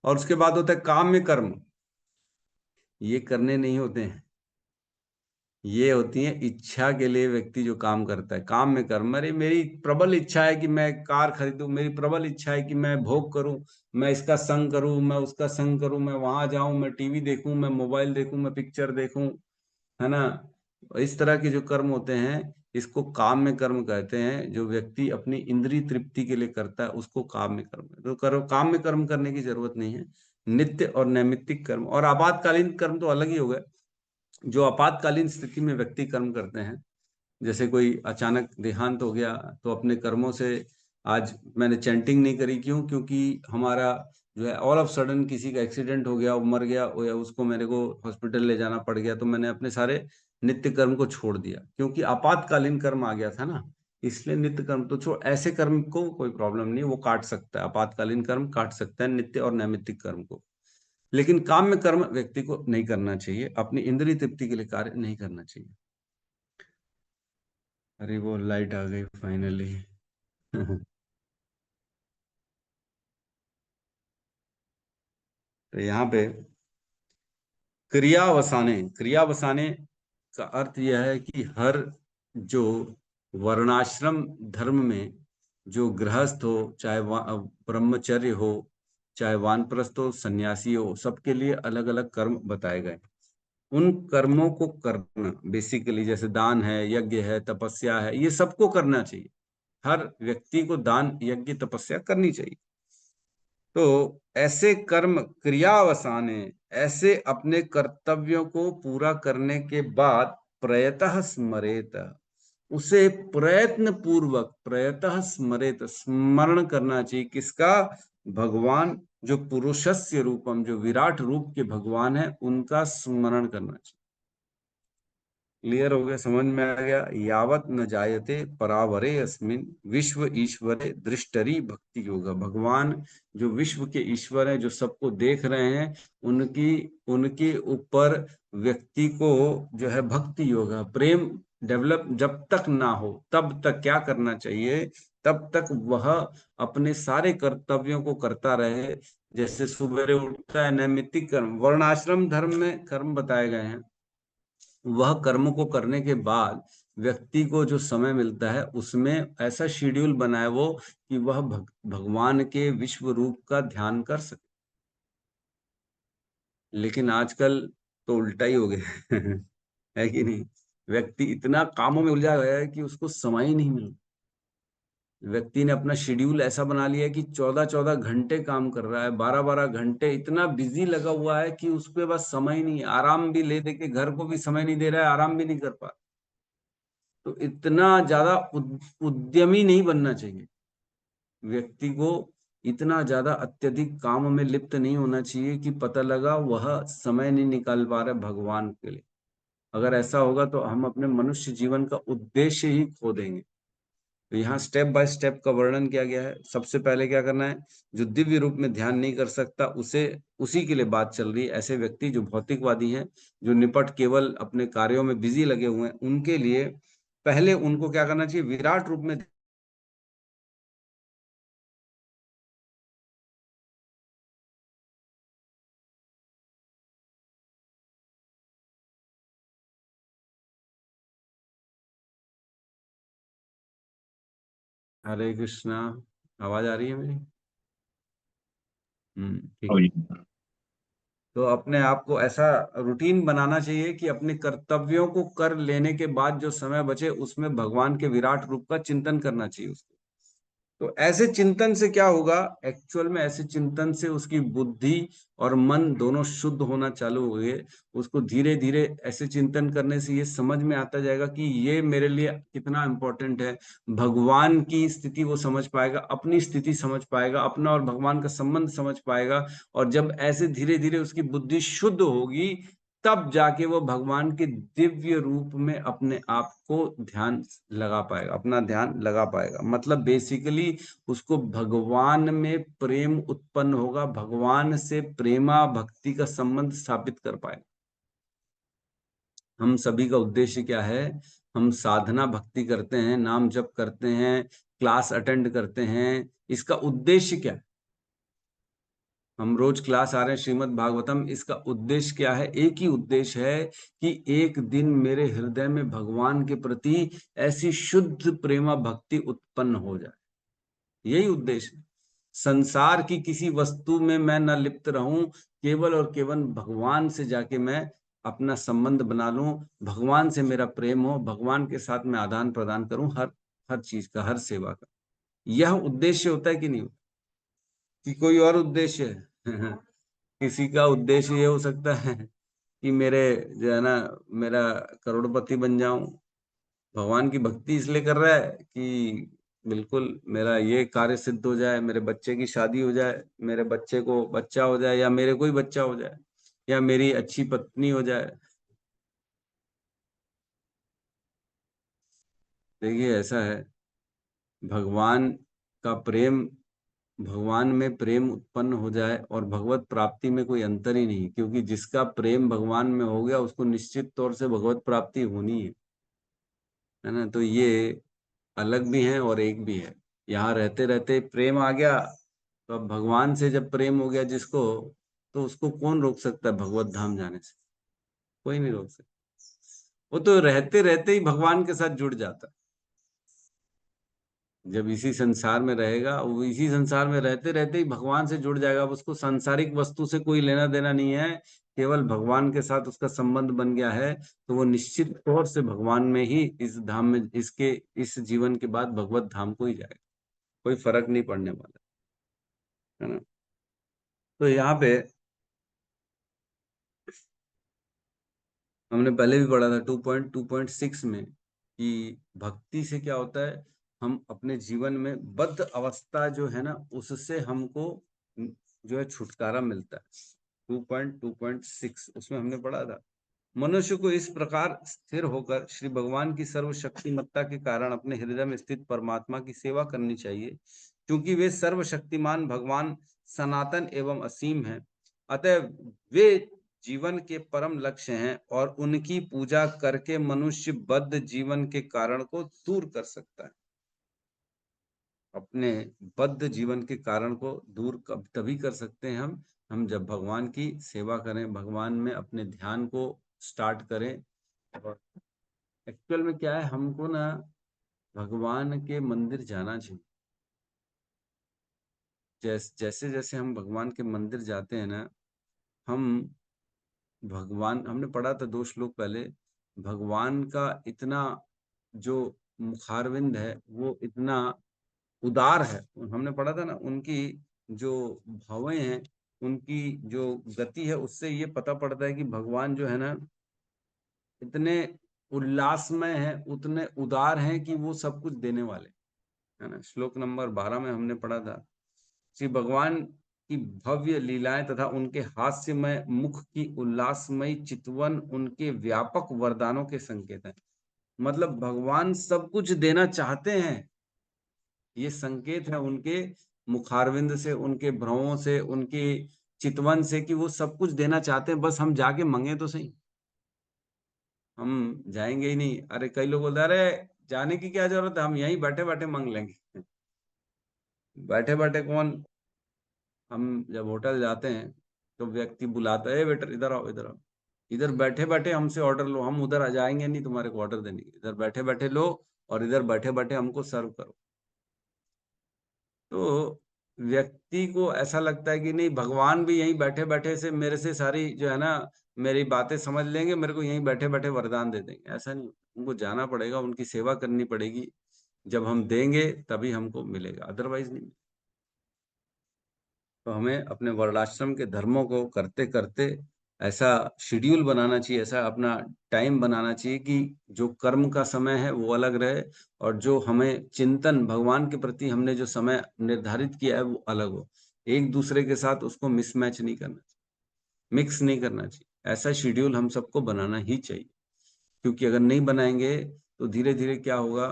और उसके बाद होता है काम्य कर्म, ये करने नहीं होते हैं, ये होती है इच्छा के लिए व्यक्ति जो काम करता है, काम में कर्म, अरे मेरी प्रबल इच्छा है कि मैं कार खरीदूं, मेरी प्रबल इच्छा है कि मैं भोग करूं, मैं इसका संग करूं, मैं उसका संग करूं, मैं वहां जाऊं, मैं टीवी देखूं, मैं मोबाइल देखूं, मैं पिक्चर देखूं, है ना। इस तरह के जो कर्म होते हैं, इसको काम में कर्म कहते हैं। जो व्यक्ति अपनी इंद्रिय तृप्ति के लिए करता है, उसको काम में कर्म, तो काम में कर्म करने की जरूरत नहीं है। नित्य और नैमित्तिक कर्म और आपातकालीन कर्म तो अलग ही हो गए। जो आपातकालीन स्थिति में व्यक्ति कर्म करते हैं, जैसे कोई अचानक देहांत हो गया, तो अपने कर्मों से आज मैंने चैंटिंग नहीं करी, क्यों? क्योंकि हमारा जो है ऑल ऑफ सडन किसी का एक्सीडेंट हो गया, वो मर गया, या उसको मेरे को हॉस्पिटल ले जाना पड़ गया, तो मैंने अपने सारे नित्य कर्म को छोड़ दिया, क्योंकि आपातकालीन कर्म आ गया था ना, इसलिए नित्य कर्म तो छोड़। ऐसे कर्म को कोई प्रॉब्लम नहीं, वो काट सकता है, आपातकालीन कर्म काट सकता है, नित्य और नैमित्तिक कर्म को। लेकिन काम्य कर्म व्यक्ति को नहीं करना चाहिए, अपनी इंद्रिय तृप्ति के लिए कार्य नहीं करना चाहिए। अरे वो लाइट आ गई फाइनली। तो यहाँ पे क्रियावसाने का अर्थ यह है कि हर जो वर्णाश्रम धर्म में जो गृहस्थ हो, चाहे ब्रह्मचर्य हो, चाहे वानप्रस्थ हो, सन्यासी हो, सबके लिए अलग अलग कर्म बताए गए। उन कर्मों को करना बेसिकली, जैसे दान है, यज्ञ है, तपस्या है, ये सबको करना चाहिए। हर व्यक्ति को दान, यज्ञ, तपस्या करनी चाहिए। तो ऐसे कर्म क्रियावसाने, ऐसे अपने कर्तव्यों को पूरा करने के बाद प्रयतः स्मरेत, उसे प्रयतः स्मरेत, स्मरण करना चाहिए। किसका? भगवान जो पुरुषस्य रूपम, जो विराट रूप के भगवान है, उनका स्मरण करना चाहिए। क्लियर हो गया? समझ में आ गया? यावत न जायते परावरे अस्मिन विश्व ईश्वरे दृष्टरी भक्ति योगा। भगवान जो विश्व के ईश्वर है, जो सबको देख रहे हैं, उनके ऊपर व्यक्ति को जो है भक्ति योगा, प्रेम डेवलप जब तक ना हो, तब तक क्या करना चाहिए? तब तक वह अपने सारे कर्तव्यों को करता रहे। जैसे सुबह उठता है, नैमित्तिक कर्म, वर्णाश्रम धर्म में कर्म बताए गए हैं, वह कर्म को करने के बाद व्यक्ति को जो समय मिलता है, उसमें ऐसा शेड्यूल बनाए वो कि वह भगवान के विश्व रूप का ध्यान कर सके। लेकिन आजकल तो उल्टा ही हो गया है कि नहीं? व्यक्ति इतना कामों में उलझा गया है कि उसको समय ही नहीं मिल। व्यक्ति ने अपना शेड्यूल ऐसा बना लिया है कि 14-14 घंटे काम कर रहा है, 12-12 घंटे, इतना बिजी लगा हुआ है कि उसके पास समय ही नहीं है। आराम भी ले दे के घर को भी समय नहीं दे रहा है, आराम भी नहीं कर पा। तो इतना ज्यादा उद्यमी नहीं बनना चाहिए व्यक्ति को, इतना ज्यादा अत्यधिक काम में लिप्त नहीं होना चाहिए कि पता लगा वह समय नहीं निकाल पा रहे भगवान के लिए। अगर ऐसा होगा तो हम अपने मनुष्य जीवन का उद्देश्य ही खो देंगे। तो यहाँ स्टेप बाय स्टेप का वर्णन किया गया है। सबसे पहले क्या करना है? जो दिव्य रूप में ध्यान नहीं कर सकता, उसी के लिए बात चल रही है। ऐसे व्यक्ति जो भौतिकवादी हैं, जो निपट केवल अपने कार्यों में बिजी लगे हुए हैं, उनके लिए पहले उनको क्या करना चाहिए? विराट रूप में हरे कृष्णा। आवाज आ रही है मेरी? ठीक है। तो अपने आप को ऐसा रूटीन बनाना चाहिए कि अपने कर्तव्यों को कर लेने के बाद जो समय बचे, उसमें भगवान के विराट रूप का चिंतन करना चाहिए उसको। तो ऐसे चिंतन से क्या होगा? एक्चुअल में ऐसे चिंतन से उसकी बुद्धि और मन दोनों शुद्ध होना चालू हो गए। उसको धीरे धीरे ऐसे चिंतन करने से ये समझ में आता जाएगा कि ये मेरे लिए कितना इम्पोर्टेंट है। भगवान की स्थिति वो समझ पाएगा, अपनी स्थिति समझ पाएगा, अपना और भगवान का संबंध समझ पाएगा। और जब ऐसे धीरे धीरे उसकी बुद्धि शुद्ध होगी, तब जाके वो भगवान के दिव्य रूप में अपने आप को ध्यान लगा पाएगा, अपना ध्यान लगा पाएगा। मतलब बेसिकली उसको भगवान में प्रेम उत्पन्न होगा, भगवान से प्रेमा भक्ति का संबंध स्थापित कर पाएगा। हम सभी का उद्देश्य क्या है? हम साधना भक्ति करते हैं, नाम जप करते हैं, क्लास अटेंड करते हैं, इसका उद्देश्य क्या है? हम रोज क्लास आ रहे हैं श्रीमद् भागवतम, इसका उद्देश्य क्या है? एक ही उद्देश्य है कि एक दिन मेरे हृदय में भगवान के प्रति ऐसी शुद्ध प्रेमा भक्ति उत्पन्न हो जाए। यही उद्देश्य। संसार की किसी वस्तु में मैं न लिप्त रहूं, केवल और केवल भगवान से जाके मैं अपना संबंध बना लूं, भगवान से मेरा प्रेम हो, भगवान के साथ मैं आदान प्रदान करूं, हर चीज का, हर सेवा का। यह उद्देश्य होता है कि नहीं? कि कोई और उद्देश्य है? किसी का उद्देश्य ये हो सकता है कि मेरे जो है ना, मेरा करोड़पति बन जाऊं। भगवान की भक्ति इसलिए कर रहा है कि बिल्कुल मेरा ये कार्य सिद्ध हो जाए, मेरे बच्चे की शादी हो जाए, मेरे बच्चे को बच्चा हो जाए, या मेरे कोई बच्चा हो जाए, या मेरी अच्छी पत्नी हो जाए। देखिए ऐसा है, भगवान का प्रेम, भगवान में प्रेम उत्पन्न हो जाए और भगवत प्राप्ति में कोई अंतर ही नहीं, क्योंकि जिसका प्रेम भगवान में हो गया उसको निश्चित तौर से भगवत प्राप्ति होनी है ना। तो ये अलग भी है और एक भी है। यहाँ रहते रहते प्रेम आ गया, तो अब भगवान से जब प्रेम हो गया जिसको, तो उसको कौन रोक सकता है भगवत धाम जाने से? कोई नहीं रोक सकता। वो तो रहते रहते ही भगवान के साथ जुड़ जाता है। जब इसी संसार में रहेगा, वो इसी संसार में रहते रहते ही भगवान से जुड़ जाएगा। अब उसको सांसारिक वस्तु से कोई लेना देना नहीं है, केवल भगवान के साथ उसका संबंध बन गया है, तो वो निश्चित तौर से भगवान में ही, इस धाम में, इसके इस जीवन के बाद भगवत धाम को ही जाएगा। कोई फर्क नहीं पड़ने वाला है ना। तो यहाँ पे हमने पहले भी पढ़ा था 2.2.6 में कि भक्ति से क्या होता है, हम अपने जीवन में बद्ध अवस्था जो है ना, उससे हमको जो है छुटकारा मिलता है। 2.2.6 उसमें हमने पढ़ा था, मनुष्य को इस प्रकार स्थिर होकर श्री भगवान की सर्वशक्तिमत्ता के कारण अपने हृदय में स्थित परमात्मा की सेवा करनी चाहिए, क्योंकि वे सर्वशक्तिमान भगवान सनातन एवं असीम हैं। अतः वे जीवन के परम लक्ष्य हैं और उनकी पूजा करके मनुष्य बद्ध जीवन के कारण को दूर कर सकता है। अपने बद्ध जीवन के कारण को दूर कब तभी कर सकते हैं हम जब भगवान की सेवा करें, भगवान में अपने ध्यान को स्टार्ट करें। और एक्चुअल में क्या है, हमको ना भगवान के मंदिर जाना चाहिए। जैसे जैसे हम भगवान के मंदिर जाते हैं ना, हम भगवान, हमने पढ़ा था 2 श्लोक पहले, भगवान का इतना जो मुखारविंद है वो इतना उदार है। हमने पढ़ा था ना, उनकी जो भावें हैं, उनकी जो गति है, उससे ये पता पड़ता है कि भगवान जो है ना, इतने उल्लासमय है, उतने उदार हैं कि वो सब कुछ देने वाले, है ना। श्लोक नंबर 12 में हमने पढ़ा था, श्री भगवान की भव्य लीलाएं तथा उनके हास्यमय मुख की उल्लासमयी चितवन उनके व्यापक वरदानों के संकेत हैं। मतलब भगवान सब कुछ देना चाहते हैं, ये संकेत है उनके मुखारविंद से, उनके भ्रुवों से, उनकी चितवन से, कि वो सब कुछ देना चाहते हैं, बस हम जाके मांगे तो सही। हम जाएंगे ही नहीं। अरे कई लोग बोलते अरे जाने की क्या जरूरत है, हम यहीं बैठे बैठे मांग लेंगे। बैठे बैठे कौन, हम जब होटल जाते हैं तो व्यक्ति बुलाता है, वेटर इधर आओ इधर आओ, इधर बैठे बैठे हमसे ऑर्डर लो, हम उधर आ जाएंगे नहीं तुम्हारे को ऑर्डर देने के, इधर बैठे बैठे लो और इधर बैठे बैठे हमको सर्व करो। तो व्यक्ति को ऐसा लगता है कि नहीं, भगवान भी यहीं बैठे बैठे से मेरे से सारी जो है ना, मेरी बातें समझ लेंगे, मेरे को यहीं बैठे बैठे वरदान दे देंगे। ऐसा नहीं, उनको जाना पड़ेगा, उनकी सेवा करनी पड़ेगी। जब हम देंगे तभी हमको मिलेगा, अदरवाइज नहीं। तो हमें अपने वर्णाश्रम के धर्मों को करते करते ऐसा शेड्यूल बनाना चाहिए, ऐसा अपना टाइम बनाना चाहिए कि जो कर्म का समय है वो अलग रहे, और जो हमें चिंतन भगवान के प्रति हमने जो समय निर्धारित किया है वो अलग हो। एक दूसरे के साथ उसको मिसमैच नहीं करना चाहिए, मिक्स नहीं करना चाहिए। ऐसा शेड्यूल हम सबको बनाना ही चाहिए, क्योंकि अगर नहीं बनाएंगे तो धीरे धीरे क्या होगा,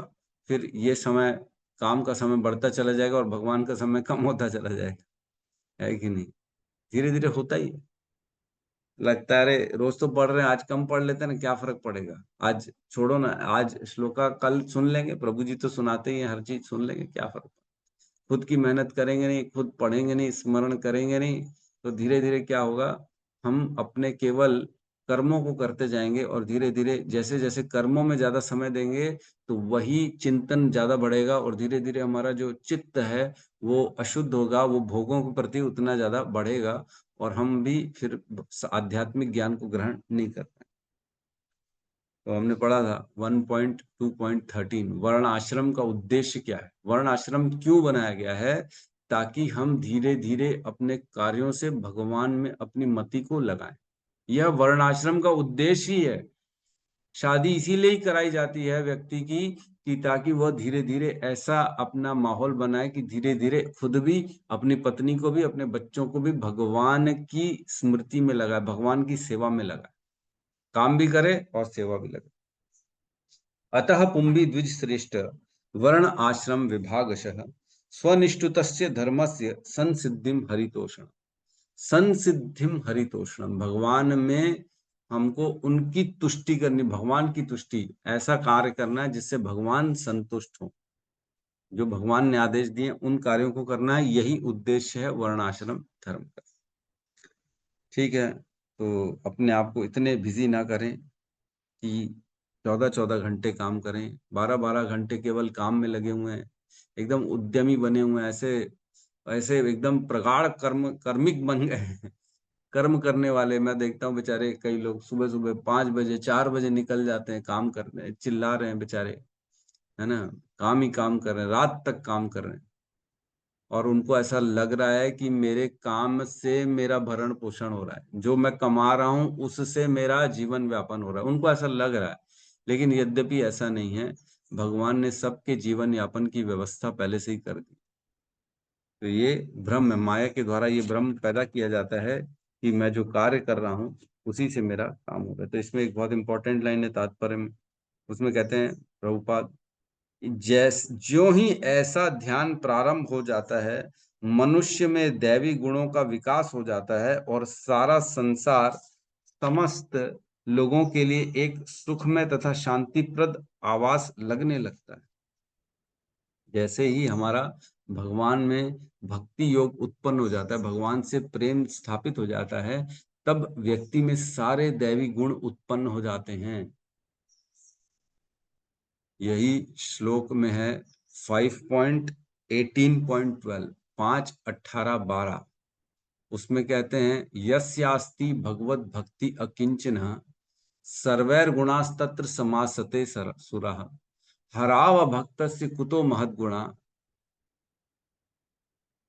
फिर ये समय, काम का समय बढ़ता चला जाएगा और भगवान का समय कम होता चला जाएगा, है कि नहीं। धीरे धीरे होता ही है। लगता है अरे रोज तो पढ़ रहे हैं, आज कम पढ़ लेते हैं ना, क्या फर्क पड़ेगा, आज छोड़ो ना, आज श्लोका कल सुन लेंगे, प्रभु जी तो सुनाते ही हैं, हर चीज सुन लेंगे, क्या फर्क। खुद की मेहनत करेंगे नहीं, खुद पढ़ेंगे नहीं, स्मरण करेंगे नहीं, तो धीरे धीरे क्या होगा, हम अपने केवल कर्मों को करते जाएंगे, और धीरे धीरे जैसे जैसे कर्मों में ज्यादा समय देंगे तो वही चिंतन ज्यादा बढ़ेगा, और धीरे धीरे हमारा जो चित्त है वो अशुद्ध होगा, वो भोगों के प्रति उतना ज्यादा बढ़ेगा, और हम भी फिर आध्यात्मिक ज्ञान को ग्रहण नहीं कर पाए। तो हमने पढ़ा था 1.2.13 वर्ण आश्रम का उद्देश्य क्या है, वर्ण आश्रम क्यों बनाया गया है, ताकि हम धीरे धीरे अपने कार्यों से भगवान में अपनी मति को लगाएं। यह वर्ण आश्रम का उद्देश्य ही है। शादी इसीलिए ही कराई जाती है व्यक्ति की कि ताकि वह धीरे धीरे ऐसा अपना माहौल बनाए कि धीरे धीरे खुद भी, अपनी पत्नी को भी, अपने बच्चों को भी भगवान की स्मृति में लगाए, भगवान की सेवा में लगाए, काम भी करे और सेवा भी लगे। अतः पुंभी द्विज श्रेष्ठ वर्ण आश्रम विभागशः स्वनिष्ठुतस्य धर्मस्य संसिद्धिम हरितोषण। संसिद्धिम हरितोषणम, भगवान में हमको उनकी तुष्टि करनी, भगवान की तुष्टि, ऐसा कार्य करना है जिससे भगवान संतुष्ट हो। जो भगवान ने आदेश दिए उन कार्यों को करना है, यही उद्देश्य है वर्णाश्रम धर्म का। ठीक है, तो अपने आप को इतने बिजी ना करें कि 14-14 घंटे काम करें, 12-12 घंटे केवल काम में लगे हुए हैं, एकदम उद्यमी बने हुए हैं, ऐसे ऐसे एकदम प्रगाढ़ कर्मिक बन गए हैं, कर्म करने वाले। मैं देखता हूँ बेचारे कई लोग सुबह सुबह 5 बजे 4 बजे निकल जाते हैं काम करने, चिल्ला रहे हैं बेचारे, है ना, काम ही काम कर रहे हैं, रात तक काम कर रहे हैं, और उनको ऐसा लग रहा है कि मेरे काम से मेरा भरण पोषण हो रहा है, जो मैं कमा रहा हूं उससे मेरा जीवन व्यापन हो रहा है, उनको ऐसा लग रहा है। लेकिन यद्यपि ऐसा नहीं है, भगवान ने सबके जीवन यापन की व्यवस्था पहले से ही कर दी। तो ये भ्रम है, माया के द्वारा ये भ्रम पैदा किया जाता है कि मैं जो कार्य कर रहा हूँ उसी से मेरा काम हो रहा है। तो इसमें एक बहुत इंपॉर्टेंट लाइन है तात्पर्य में, उसमें कहते हैं प्रभुपाद, ज्यों ही ऐसा ध्यान प्रारंभ हो जाता है, मनुष्य में दैवी गुणों का विकास हो जाता है और सारा संसार समस्त लोगों के लिए एक सुखमय तथा शांतिप्रद आवास लगने लगता है। जैसे ही हमारा भगवान में भक्ति योग उत्पन्न हो जाता है, भगवान से प्रेम स्थापित हो जाता है, तब व्यक्ति में सारे दैवी गुण उत्पन्न हो जाते हैं। यही श्लोक में है 5.18.12, 5:18-12। उसमें कहते हैं यस्यास्ति भगवत भक्ति अकिंचन सर्वैर्गुणास्तत्र समासते सुरः हराव भक्तस्य कुतो महद्गुणा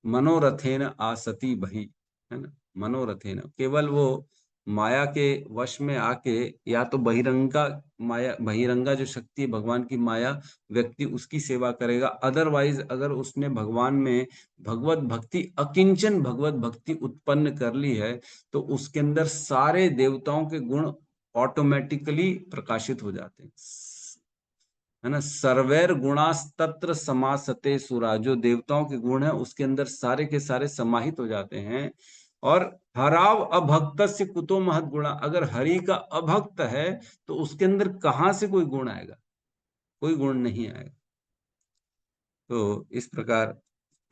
मनोरथेन आसति बहि, है ना, मनोरथेन, केवल वो माया के वश में आके, या तो बहिरंगा माया, बहिरंगा जो शक्ति है भगवान की माया, व्यक्ति उसकी सेवा करेगा। अदरवाइज अगर उसने भगवान में भगवत भक्ति अकिंचन भगवत भक्ति उत्पन्न कर ली है, तो उसके अंदर सारे देवताओं के गुण ऑटोमेटिकली प्रकाशित हो जाते हैं, है ना। सर्वैर गुणास्तत्र समासते सुरा, जो देवताओं के गुण है उसके अंदर सारे के सारे समाहित हो जाते हैं। और हराव अभक्त से कुतो महत गुणा, अगर हरि का अभक्त है तो उसके अंदर कहां से कोई गुण आएगा, कोई गुण नहीं आएगा। तो इस प्रकार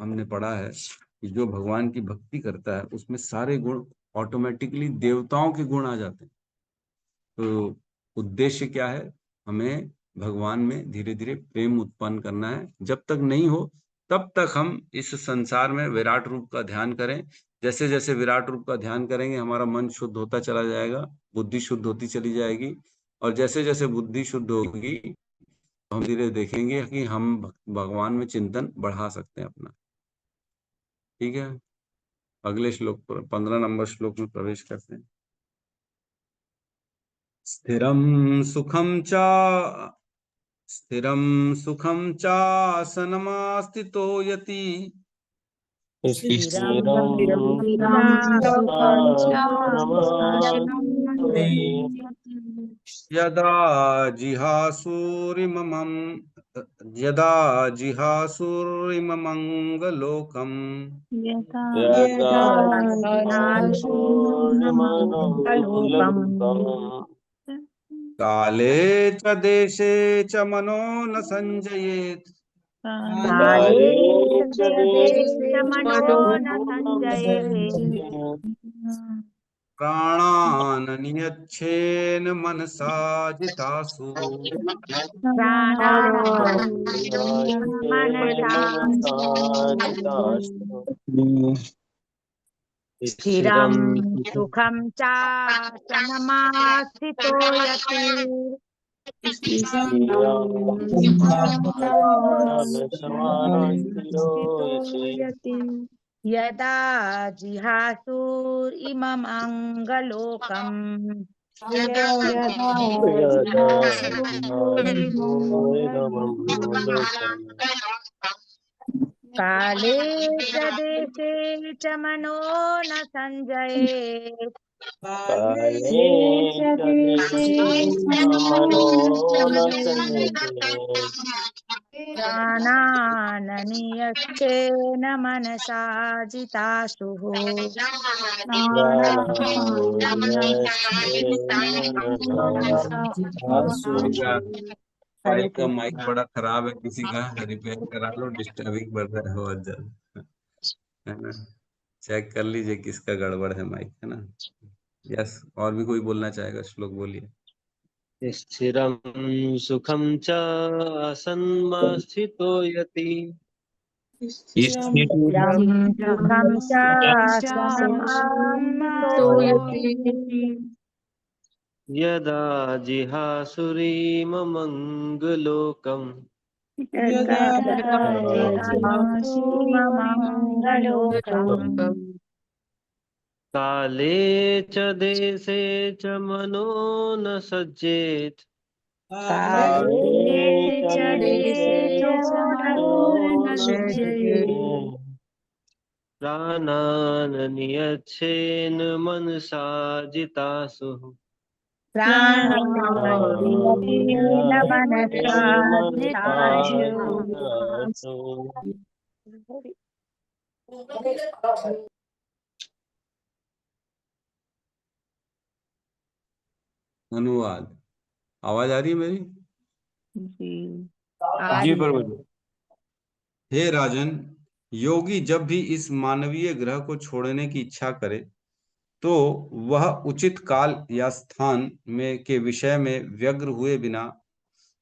हमने पढ़ा है कि जो भगवान की भक्ति करता है उसमें सारे गुण ऑटोमेटिकली देवताओं के गुण आ जाते हैं। तो उद्देश्य क्या है, हमें भगवान में धीरे धीरे प्रेम उत्पन्न करना है। जब तक नहीं हो तब तक हम इस संसार में विराट रूप का ध्यान करें। जैसे जैसे विराट रूप का ध्यान करेंगे हमारा मन शुद्ध होता चला जाएगा, बुद्धि शुद्ध होती चली जाएगी, और जैसे जैसे बुद्धि शुद्ध होगी तो हम धीरे देखेंगे कि हम भगवान में चिंतन बढ़ा सकते हैं अपना। ठीक है, अगले श्लोक पर 15 नंबर श्लोक में प्रवेश करते हैं। स्थिरं सुखं चासनमास्थितो यति यदा जिहासुरिममङ्गलोकम् काले च देशे च मनो न संजयेत् प्राणान् नियच्छेन मनसा जितासु स्थिरं सुखं चासनमास्थितो यति यदा जिहासुरिममङ्गलोकम् यदा यदा जिहासो जिहासोऽयममृतम् काले च देशे च मनो न संजयेत् काले च देशे च मनो न संयते प्राणाननियस्तेन मनसा जितासुः भाई का माइक बड़ा खराब है, किसी का रिपेयर करा लो, डिस्टर्बिंग बढ़ रहा है बहुत ज्यादा, है ना। चेक कर लीजिए किसका गड़बड़ है माइक, है ना। यस, और भी कोई बोलना चाहेगा? श्लोक बोलिए। स्थिरं सुखं च असन्मस्थितो यति स्थिरं सुखं च सममास्थितो यति यदा जिहासुरीममङ्गलोकम् यदा जिहासुममङ्गलोकम् काले च देशे च मनो न सज्जेत् काले च देशे च मनो न सज्जेत् प्राणान् नियच्छेन मनसा जितासुः प्राणान् मनसा जितासुः अनुवाद। आवाज आ रही है मेरी? जी प्रभु जी। हे राजन, योगी जब भी इस मानवीय ग्रह को छोड़ने की इच्छा करे तो वह उचित काल या स्थान में के विषय में व्यग्र हुए बिना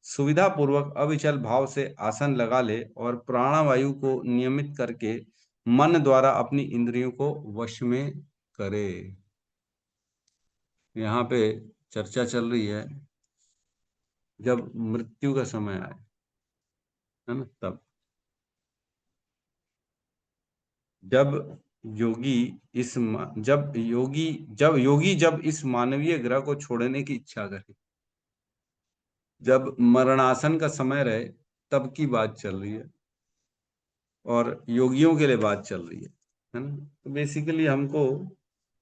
सुविधा पूर्वक अविचल भाव से आसन लगा ले और प्राणवायु को नियमित करके मन द्वारा अपनी इंद्रियों को वश में करे। यहाँ पे चर्चा चल रही है जब मृत्यु का समय आए, है ना, तब जब योगी जब इस मानवीय ग्रह को छोड़ने की इच्छा करे, जब मरणासन का समय रहे, तब की बात चल रही है और योगियों के लिए बात चल रही है ना। तो बेसिकली हमको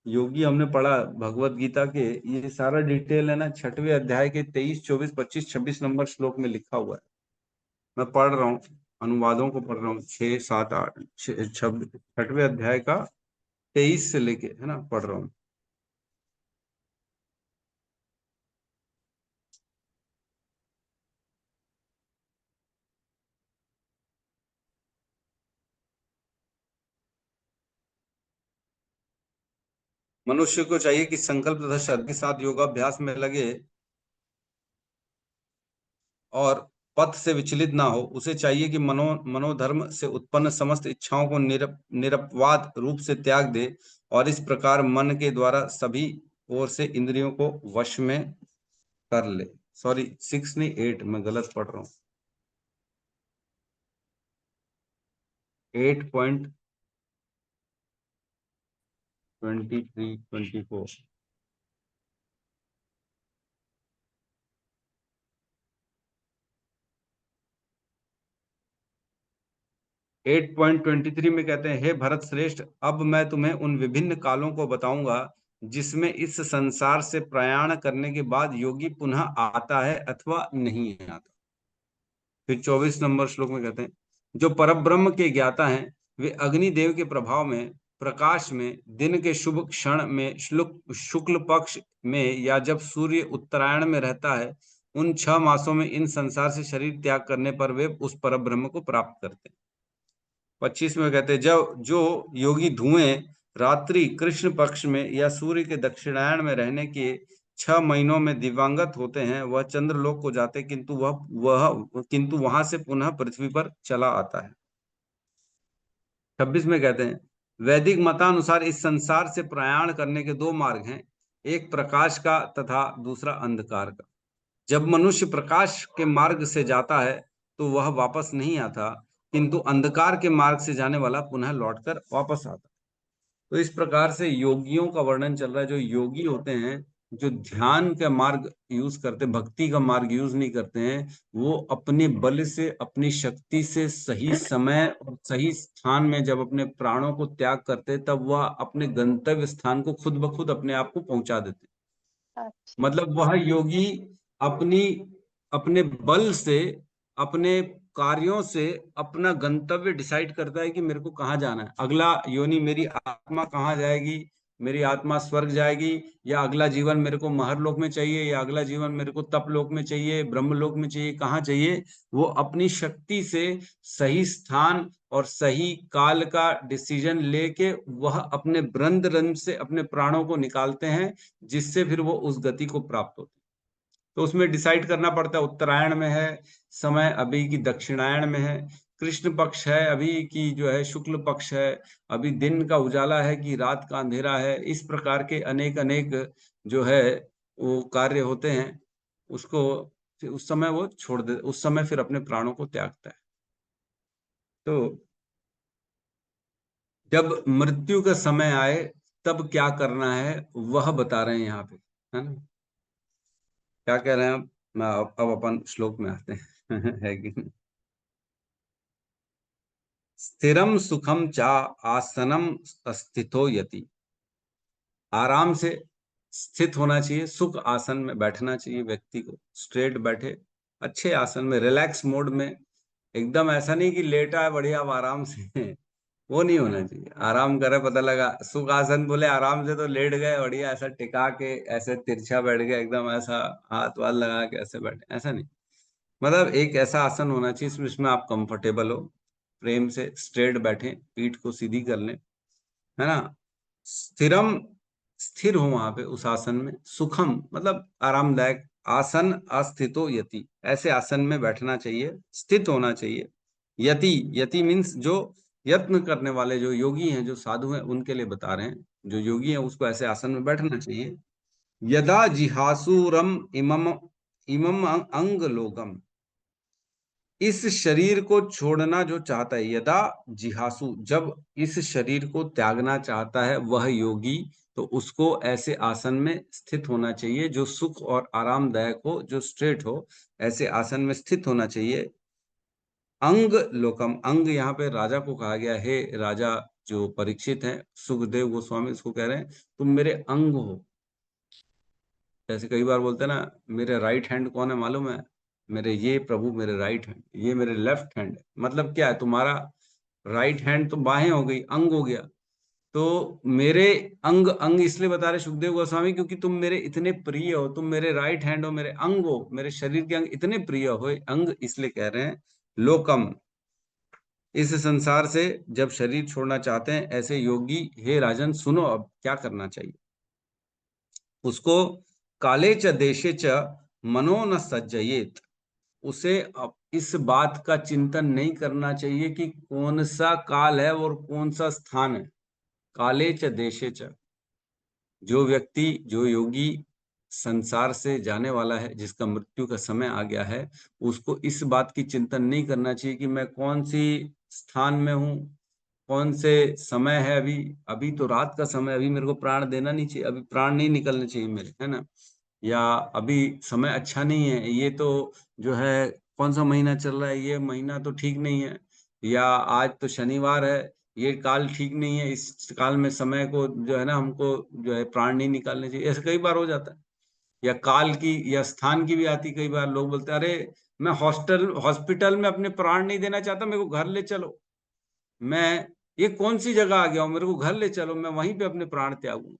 योगी, हमने पढ़ा भगवत गीता के, ये सारा डिटेल है ना 6वें अध्याय के 23, 24, 25, 26 नंबर श्लोक में लिखा हुआ है। मैं पढ़ रहा हूँ, अनुवादों को पढ़ रहा हूँ। 6, 7, 8, 6वें अध्याय का 23 से लेके, है ना, पढ़ रहा हूँ। मनुष्य को चाहिए कि संकल्प तथा श्रद्धा के साथ योगाभ्यास में लगे और पथ से विचलित ना हो। उसे चाहिए कि मनोधर्म से उत्पन्न समस्त इच्छाओं को निरपवाद रूप से त्याग दे और इस प्रकार मन के द्वारा सभी ओर से इंद्रियों को वश में कर ले। सॉरी, 6 नहीं 8, मैं गलत पढ़ रहा हूँ। 8.23-24। 8.23 में कहते हैं, हे भरत श्रेष्ठ, अब मैं तुम्हें उन विभिन्न कालों को बताऊंगा जिसमें इस संसार से प्रयाण करने के बाद योगी पुनः आता है अथवा नहीं आता। फिर 24 नंबर श्लोक में कहते हैं, जो परब्रह्म के ज्ञाता हैं वे अग्निदेव के प्रभाव में, प्रकाश में, दिन के शुभ क्षण में, शुक्ल पक्ष में या जब सूर्य उत्तरायण में रहता है, उन 6 मासों में इन संसार से शरीर त्याग करने पर वे उस परब्रह्म को प्राप्त करते हैं। 25 में कहते हैं, जो योगी धुएं रात्रि कृष्ण पक्ष में या सूर्य के दक्षिणायन में रहने के 6 महीनों में दिव्यांगत होते हैं, वह चंद्रलोक को जाते किंतु वहां से पुनः पृथ्वी पर चला आता है। 26 में कहते हैं, वैदिक मतानुसार इस संसार से प्रयाण करने के 2 मार्ग हैं, एक प्रकाश का तथा दूसरा अंधकार का। जब मनुष्य प्रकाश के मार्ग से जाता है तो वह वापस नहीं आता, किंतु अंधकार के मार्ग से जाने वाला पुनः लौटकर वापस आता है। तो इस प्रकार से योगियों का वर्णन चल रहा है। जो योगी होते हैं जो ध्यान का मार्ग यूज करते, भक्ति का मार्ग यूज नहीं करते हैं, वो अपने बल से, अपनी शक्ति से सही समय और सही स्थान में जब अपने प्राणों को त्याग करते, तब वह अपने गंतव्य स्थान को खुद ब खुद अपने आप को पहुंचा देते। अच्छा। मतलब वह योगी अपनी अपने बल से, अपने कार्यों से अपना गंतव्य डिसाइड करता है कि मेरे को कहाँ जाना है, अगला योनि मेरी आत्मा कहाँ जाएगी, मेरी आत्मा स्वर्ग जाएगी, या अगला जीवन मेरे को महरलोक में चाहिए, या अगला जीवन मेरे को तपलोक में चाहिए, ब्रह्मलोक में चाहिए, कहाँ चाहिए। वो अपनी शक्ति से सही स्थान और सही काल का डिसीजन लेके वह अपने ब्रंद रंध से अपने प्राणों को निकालते हैं, जिससे फिर वो उस गति को प्राप्त होते हैं। तो उसमें डिसाइड करना पड़ता है, उत्तरायण में है समय अभी की दक्षिणायण में है, कृष्ण पक्ष है अभी की जो है शुक्ल पक्ष है, अभी दिन का उजाला है कि रात का अंधेरा है। इस प्रकार के अनेक अनेक जो है वो कार्य होते हैं, उसको फिर उस समय वो छोड़ दे, उस समय फिर अपने प्राणों को त्यागता है। तो जब मृत्यु का समय आए तब क्या करना है वह बता रहे हैं यहाँ पे, है ना। क्या कह रहे हैं आप, मैं अब अपन श्लोक में आते हैं है कि नहीं? स्थिरम सुखम चा आसनम स्थितो यति, आराम से स्थित होना चाहिए, सुख आसन में बैठना चाहिए व्यक्ति को, स्ट्रेट बैठे अच्छे आसन में, रिलैक्स मोड में, एकदम ऐसा नहीं कि लेटा है बढ़िया अब आराम से वो नहीं होना चाहिए। आराम करे, पता लगा सुख आसन बोले आराम से तो लेट गए बढ़िया, ऐसा टिका के ऐसे तिरछा बैठ गए, एकदम ऐसा हाथ वाथ लगा के ऐसे बैठे, ऐसा नहीं। मतलब एक ऐसा आसन होना चाहिए जिसमें आप कंफर्टेबल हो, प्रेम से स्ट्रेट बैठे, पीठ को सीधी कर लें, है ना। स्थिरम, स्थिर हो वहां पे उस आसन में, सुखम मतलब आरामदायक, आसन अस्थितो यति, ऐसे आसन में बैठना चाहिए, स्थित होना चाहिए। यति, यति मीन्स जो यत्न करने वाले, जो योगी हैं, जो साधु हैं, उनके लिए बता रहे हैं। जो योगी हैं उसको ऐसे आसन में बैठना चाहिए। यदा जिहासुरम इमम इमम अंग लोकम, इस शरीर को छोड़ना जो चाहता है, यदा जिहासु, जब इस शरीर को त्यागना चाहता है वह योगी, तो उसको ऐसे आसन में स्थित होना चाहिए जो सुख और आरामदायक हो, जो स्ट्रेट हो, ऐसे आसन में स्थित होना चाहिए। अंग लोकम, अंग यहाँ पे राजा को कहा गया है। राजा जो परीक्षित हैं, सुखदेव गोस्वामी उसको कह रहे हैं तुम मेरे अंग हो। जैसे कई बार बोलते हैं ना, मेरे राइट हैंड कौन है मालूम है, मेरे ये प्रभु मेरे राइट हैंड, ये मेरे लेफ्ट हैंड है। मतलब क्या है, तुम्हारा राइट हैंड तो बाहें हो गई, अंग हो गया। तो मेरे अंग, अंग इसलिए बता रहे सुखदेव गोस्वामी क्योंकि तुम मेरे इतने प्रिय हो, तुम मेरे राइट हैंड हो, मेरे अंग हो, मेरे शरीर के अंग इतने प्रिय हो। अंग इसलिए कह रहे हैं लोकम, इस संसार से जब शरीर छोड़ना चाहते हैं ऐसे योगी, हे राजन सुनो अब क्या करना चाहिए उसको। काले च देशे च मनो न सज्जयेत, उसे अब इस बात का चिंतन नहीं करना चाहिए कि कौन सा काल है और कौन सा स्थान है। काले च देशे च, जो व्यक्ति, जो योगी संसार से जाने वाला है, जिसका मृत्यु का समय आ गया है, उसको इस बात की चिंतन नहीं करना चाहिए कि मैं कौन सी स्थान में हूँ, कौन से समय है। अभी अभी तो रात का समय, अभी मेरे को प्राण देना नहीं चाहिए, अभी प्राण नहीं निकलने चाहिए मेरे, है ना। या अभी समय अच्छा नहीं है, ये तो जो है कौन सा महीना चल रहा है, ये महीना तो ठीक नहीं है, या आज तो शनिवार है, ये काल ठीक नहीं है, इस काल में समय को जो है ना हमको जो है प्राण नहीं निकालने चाहिए। ऐसे कई बार हो जाता है। या काल की या स्थान की भी आती, कई बार लोग बोलते हैं अरे मैं हॉस्पिटल में अपने प्राण नहीं देना चाहता, मेरे को घर ले चलो, मैं ये कौन सी जगह आ गया हूँ, मेरे को घर ले चलो, मैं वहीं पे अपने प्राण त्यागूंगा।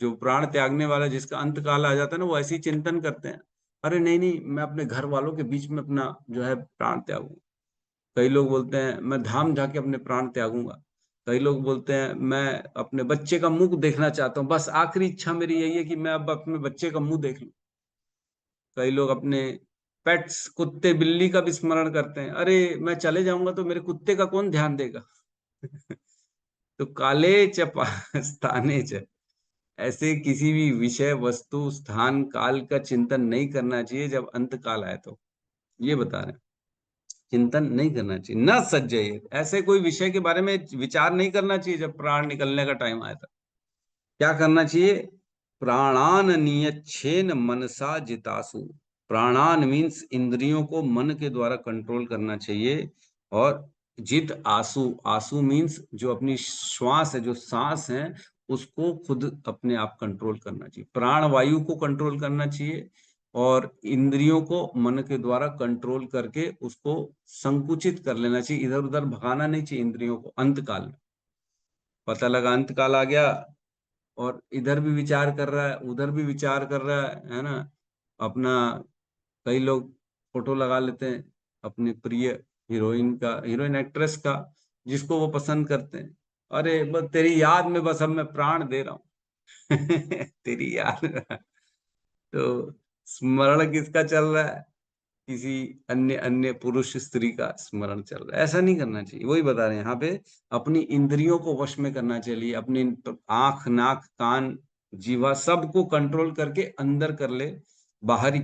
जो प्राण त्यागने वाला, जिसका अंत काल आ जाता है ना, वो ऐसी चिंतन करते हैं, अरे नहीं नहीं मैं अपने घर वालों के बीच में अपना जो है प्राण त्यागूंगा। कई लोग बोलते हैं मैं धाम जाके अपने प्राण त्यागूंगा। कई लोग बोलते हैं मैं अपने बच्चे का मुंह देखना चाहता हूँ, बस आखिरी इच्छा मेरी यही है कि मैं अब अपने बच्चे का मुंह देख लूं। कई लोग अपने पेट्स, कुत्ते बिल्ली का भी स्मरण करते हैं, अरे मैं चले जाऊंगा तो मेरे कुत्ते का कौन ध्यान देगा तो काले च स्थाने च, ऐसे किसी भी विषय, वस्तु, स्थान, काल का चिंतन नहीं करना चाहिए जब अंत काल आए। तो ये बता रहे हैं चिंतन नहीं करना चाहिए। न सज्जय, ऐसे कोई विषय के बारे में विचार नहीं करना चाहिए जब प्राण निकलने का टाइम आया था। क्या करना चाहिए, प्राणान नियच्छेन मनसा जितासु। प्राणान मीन्स इंद्रियों को मन के द्वारा कंट्रोल करना चाहिए। और जित आसु, आसु मीन्स जो अपनी श्वास है, जो सांस है, उसको खुद अपने आप कंट्रोल करना चाहिए। प्राण वायु को कंट्रोल करना चाहिए और इंद्रियों को मन के द्वारा कंट्रोल करके उसको संकुचित कर लेना चाहिए। इधर उधर भगाना नहीं चाहिए इंद्रियों को। अंतकाल में पता लगा अंतकाल आ गया और इधर भी विचार कर रहा है, उधर भी विचार कर रहा है ना। अपना कई लोग फोटो लगा लेते हैं अपनी प्रिय हीरोइन का, हीरोइन एक्ट्रेस का, जिसको वो पसंद करते हैं। अरे बस तेरी याद में बस अब मैं प्राण दे रहा हूँ। तेरी याद। तो स्मरण किसका चल रहा है? किसी अन्य अन्य पुरुष स्त्री का स्मरण चल रहा है। ऐसा नहीं करना चाहिए। वही बता रहे हैं यहाँ पे, अपनी इंद्रियों को वश में करना चाहिए। अपनी आंख, नाक, कान, जीवा सबको कंट्रोल करके अंदर कर ले। बाहरी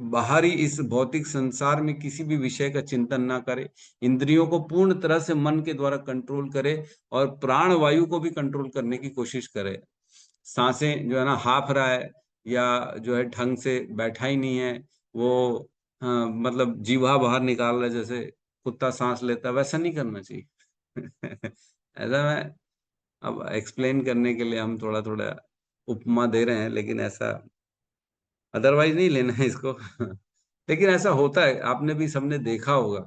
बाहरी इस भौतिक संसार में किसी भी विषय का चिंतन ना करे। इंद्रियों को पूर्ण तरह से मन के द्वारा कंट्रोल करे और प्राण वायु को भी कंट्रोल करने की कोशिश करे। सांसें जो है ना, हाफ रहा है या जो है ढंग से बैठा ही नहीं है, वो हाँ, मतलब जीवा बाहर निकाल रहा है जैसे कुत्ता सांस लेता है, वैसा नहीं करना चाहिए। ऐसा मैं अब एक्सप्लेन करने के लिए हम थोड़ा थोड़ा उपमा दे रहे हैं, लेकिन ऐसा अदरवाइज नहीं लेना है इसको। लेकिन ऐसा होता है, आपने भी सबने देखा होगा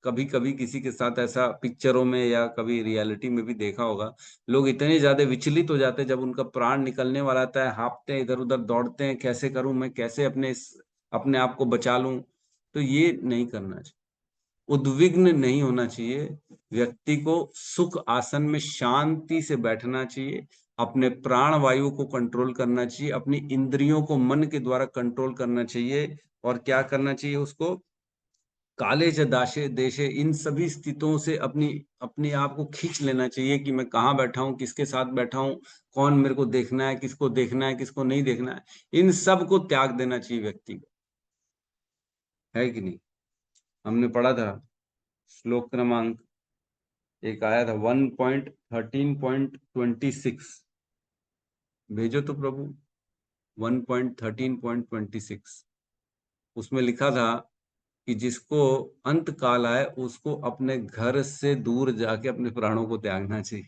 कभी कभी किसी के साथ ऐसा, पिक्चरों में या कभी रियलिटी में भी देखा होगा। लोग इतने ज्यादा विचलित हो जाते हैं जब उनका प्राण निकलने वाला आता है, हाँफते हैं, इधर उधर दौड़ते हैं, कैसे करूं मैं, कैसे अपने आप को बचा लूं। तो ये नहीं करना चाहिए। उद्विग्न नहीं होना चाहिए। व्यक्ति को सुख आसन में शांति से बैठना चाहिए। अपने प्राण वायु को कंट्रोल करना चाहिए। अपनी इंद्रियों को मन के द्वारा कंट्रोल करना चाहिए। और क्या करना चाहिए उसको? काले च दाशे देशे, इन सभी स्थितियों से अपने आप को खींच लेना चाहिए कि मैं कहाँ बैठा हूँ, किसके साथ बैठा हूँ, कौन मेरे को देखना है, किसको देखना है, किसको नहीं देखना है। इन सब को त्याग देना चाहिए व्यक्ति को, है कि नहीं? हमने पढ़ा था श्लोक क्रमांक एक आया था 1.13.26। भेजो तो प्रभु 1.13.26। उसमें लिखा था कि जिसको अंत काल आए उसको अपने घर से दूर जाके अपने प्राणों को त्यागना चाहिए।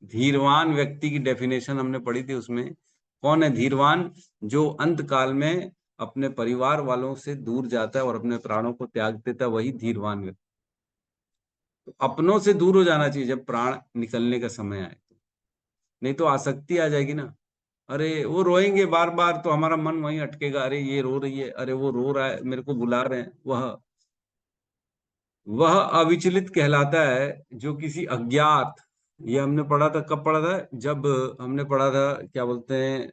धीरवान व्यक्ति की डेफिनेशन हमने पढ़ी थी उसमें। कौन है धीरवान? जो अंत काल में अपने परिवार वालों से दूर जाता है और अपने प्राणों को त्याग देता है, वही धीरवान व्यक्ति। तो अपनों से दूर हो जाना चाहिए जब प्राण निकलने का समय आए। नहीं तो आसक्ति आ जाएगी ना। अरे वो रोएंगे बार बार तो हमारा मन वहीं अटकेगा। अरे ये रो रही है, अरे वो रो रहा है, मेरे को बुला रहे हैं। वह अविचलित कहलाता है जो किसी अज्ञात, ये हमने पढ़ा था, कब पढ़ा था? जब हमने पढ़ा था, क्या बोलते हैं,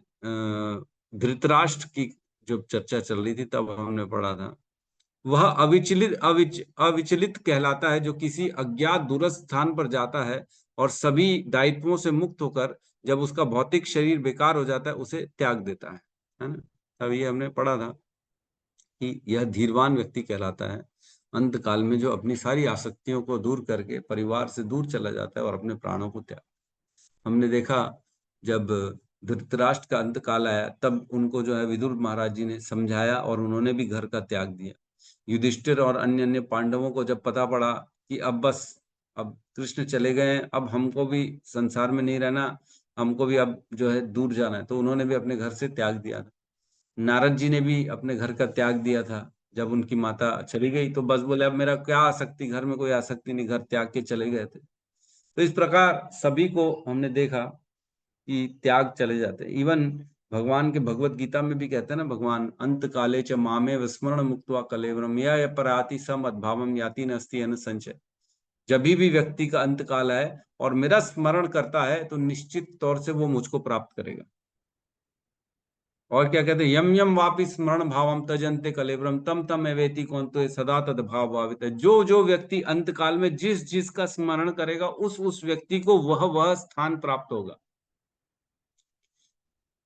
धृतराष्ट्र की जब चर्चा चल रही थी तब हमने पढ़ा था। वह अविचलित कहलाता है जो किसी अज्ञात दूरस्थ स्थान पर जाता है और सभी दायित्वों से मुक्त होकर जब उसका भौतिक शरीर बेकार हो जाता है उसे त्याग देता है ना। तब ये हमने पढ़ा था कि यह धीरवान व्यक्ति कहलाता है अंत काल में जो अपनी सारी आसक्तियों को दूर करके परिवार से दूर चला जाता है और अपने प्राणों को त्याग। हमने देखा जब धृतराष्ट्र का अंत काल आया तब उनको जो है विदुर महाराज जी ने समझाया और उन्होंने भी घर का त्याग दिया। युधिष्ठिर और अन्य अन्य पांडवों को जब पता पड़ा कि अब बस, अब कृष्ण चले गए, अब हमको भी संसार में नहीं रहना, हमको भी अब जो है दूर जाना है, तो उन्होंने भी अपने घर से त्याग दिया था। नारद जी ने भी अपने घर का त्याग दिया था जब उनकी माता चली गई, तो बस बोले अब मेरा क्या आसक्ति, घर में कोई आसक्ति नहीं, घर त्याग के चले गए थे। तो इस प्रकार सभी को हमने देखा कि त्याग चले जाते हैं। इवन भगवान के भगवत गीता में भी कहते हैं ना भगवान, अंत काले च मामे विस्मरण मुक्त्वा कलेवरम या पराति सम अद्भावम याति नस्ति अन संचय। जब भी व्यक्ति का अंत काल है और मेरा स्मरण करता है तो निश्चित तौर से वो मुझको प्राप्त करेगा। और क्या कहते हैं, यम यम वापि स्मरण भावम तजन्ते कलेवरम तम तम एवेति कौन्तो सदा तद भाव भावित। जो जो व्यक्ति अंत काल में जिस जिसका स्मरण करेगा उस व्यक्ति को वह स्थान प्राप्त होगा।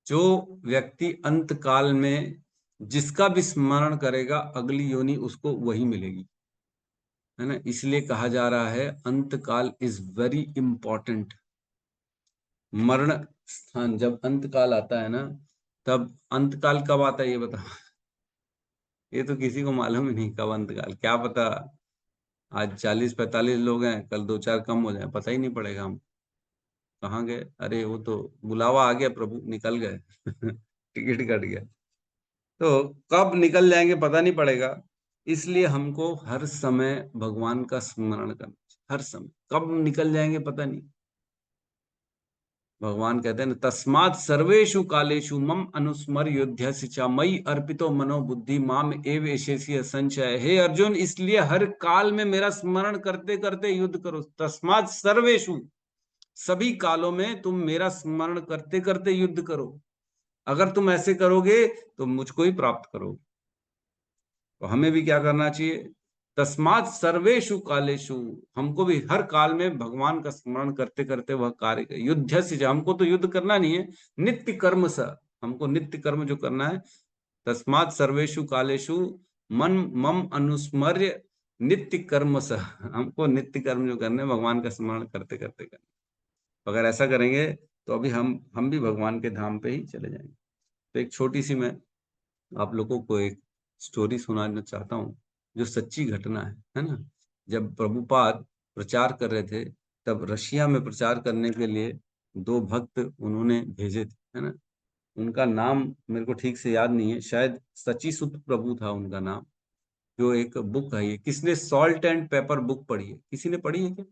जो व्यक्ति अंत काल में जिसका भी स्मरण करेगा अगली योनि उसको वही मिलेगी, है ना। इसलिए कहा जा रहा है अंत काल इज वेरी इंपॉर्टेंट। मरण स्थान जब अंत काल आता है ना, तब अंतकाल कब आता है ये बताओ। ये तो किसी को मालूम ही नहीं कब अंतकाल, क्या पता आज 40-45 लोग हैं, कल 2-4 कम हो जाए, पता ही नहीं पड़ेगा। हम कहाँ गए, अरे वो तो बुलावा आ गया, प्रभु निकल गए टिकट कट गया। तो कब निकल जाएंगे पता नहीं पड़ेगा, इसलिए हमको हर समय भगवान का स्मरण करना चाहिए। हर समय कब निकल जाएंगे पता नहीं। भगवान कहते हैं ना, तस्मात् सर्वेषु कालेषु मम अनुस्मर युध्यस्य च मयि अर्पितो मनो बुद्धि माम एव एषेषि संचय। हे अर्जुन, इसलिए हर काल में मेरा स्मरण करते करते युद्ध करो। तस्मात् सर्वेषु, सभी कालों में तुम मेरा स्मरण करते करते युद्ध करो। अगर तुम ऐसे करोगे तो मुझको ही प्राप्त करोगे। तो हमें भी क्या करना चाहिए, तस्मात् सर्वेषु कालेषु, हमको भी हर काल में भगवान का स्मरण करते करते वह कार्य करे। युद्ध से, हमको तो युद्ध करना नहीं है, नित्य कर्म सा, हमको नित्य कर्म जो करना है। तस्मात् सर्वेषु कालेषु मन मम अनुस्मर्य नित्य कर्म सा, हमको नित्य कर्म जो करने भगवान का स्मरण करते करते करना। अगर ऐसा करेंगे तो अभी हम भी भगवान के धाम पे ही चले जाएंगे। तो एक छोटी सी मैं आप लोगों को एक स्टोरी सुनाना चाहता हूँ, जो सच्ची घटना है ना। जब प्रभुपाद प्रचार कर रहे थे, तब रशिया में प्रचार करने के लिए 2 भक्त उन्होंने भेजे थे, है ना। उनका नाम मेरे को ठीक से याद नहीं है, शायद सचीसुत प्रभु था उनका नाम। जो एक बुक है, ये किसने सॉल्ट एंड पेपर बुक पढ़ी है, किसी ने पढ़ी है क्या?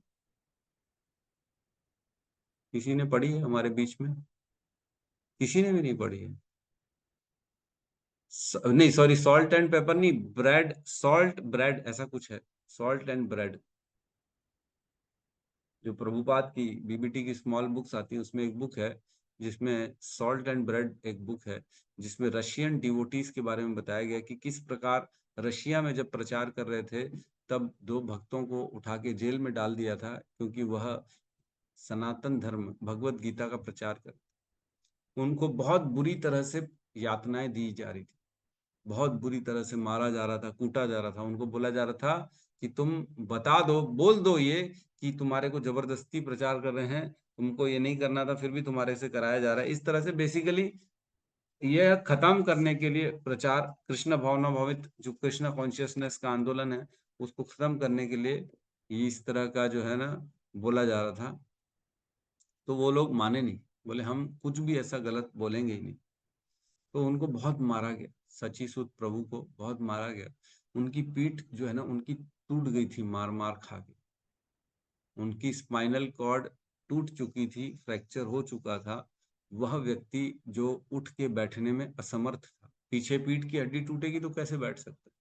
किसी ने पढ़ी है हमारे बीच में? किसी ने भी नहीं पढ़ी है। नहीं सॉरी, सॉल्ट एंड पेपर नहीं, ब्रेड, सॉल्ट ब्रेड ऐसा कुछ है, सॉल्ट एंड ब्रेड। जो प्रभुपाद की बीबीटी की स्मॉल बुक्स आती है, उसमें एक बुक है जिसमें सॉल्ट एंड ब्रेड एक बुक है, जिसमें रशियन डिवोटीज के बारे में बताया गया कि किस प्रकार रशिया में जब प्रचार कर रहे थे, तब 2 भक्तों को उठा के जेल में डाल दिया था, क्योंकि वह सनातन धर्म भगवत गीता का प्रचार कर, उनको बहुत बुरी तरह से यातनाएं दी जा रही थी, बहुत बुरी तरह से मारा जा रहा था, कूटा जा रहा था। उनको बोला जा रहा था कि तुम बता दो, बोल दो ये कि तुम्हारे को जबरदस्ती प्रचार कर रहे हैं, तुमको ये नहीं करना था, फिर भी तुम्हारे से कराया जा रहा है। इस तरह से बेसिकली यह खत्म करने के लिए प्रचार, कृष्ण भावना भावित जो कृष्ण कॉन्शियसनेस का आंदोलन है, उसको खत्म करने के लिए इस तरह का जो है ना बोला जा रहा था। तो वो लोग माने नहीं, बोले हम कुछ भी ऐसा गलत बोलेंगे ही नहीं। तो उनको बहुत मारा गया, सचीसुत प्रभु को बहुत मारा गया। उनकी पीठ जो है ना, उनकी टूट गई थी मार मार खा के। उनकी स्पाइनल कॉर्ड टूट चुकी थी, फ्रैक्चर हो चुका था। वह व्यक्ति जो उठ के बैठने में असमर्थ था, पीछे पीठ की हड्डी टूटेगी तो कैसे बैठ सकता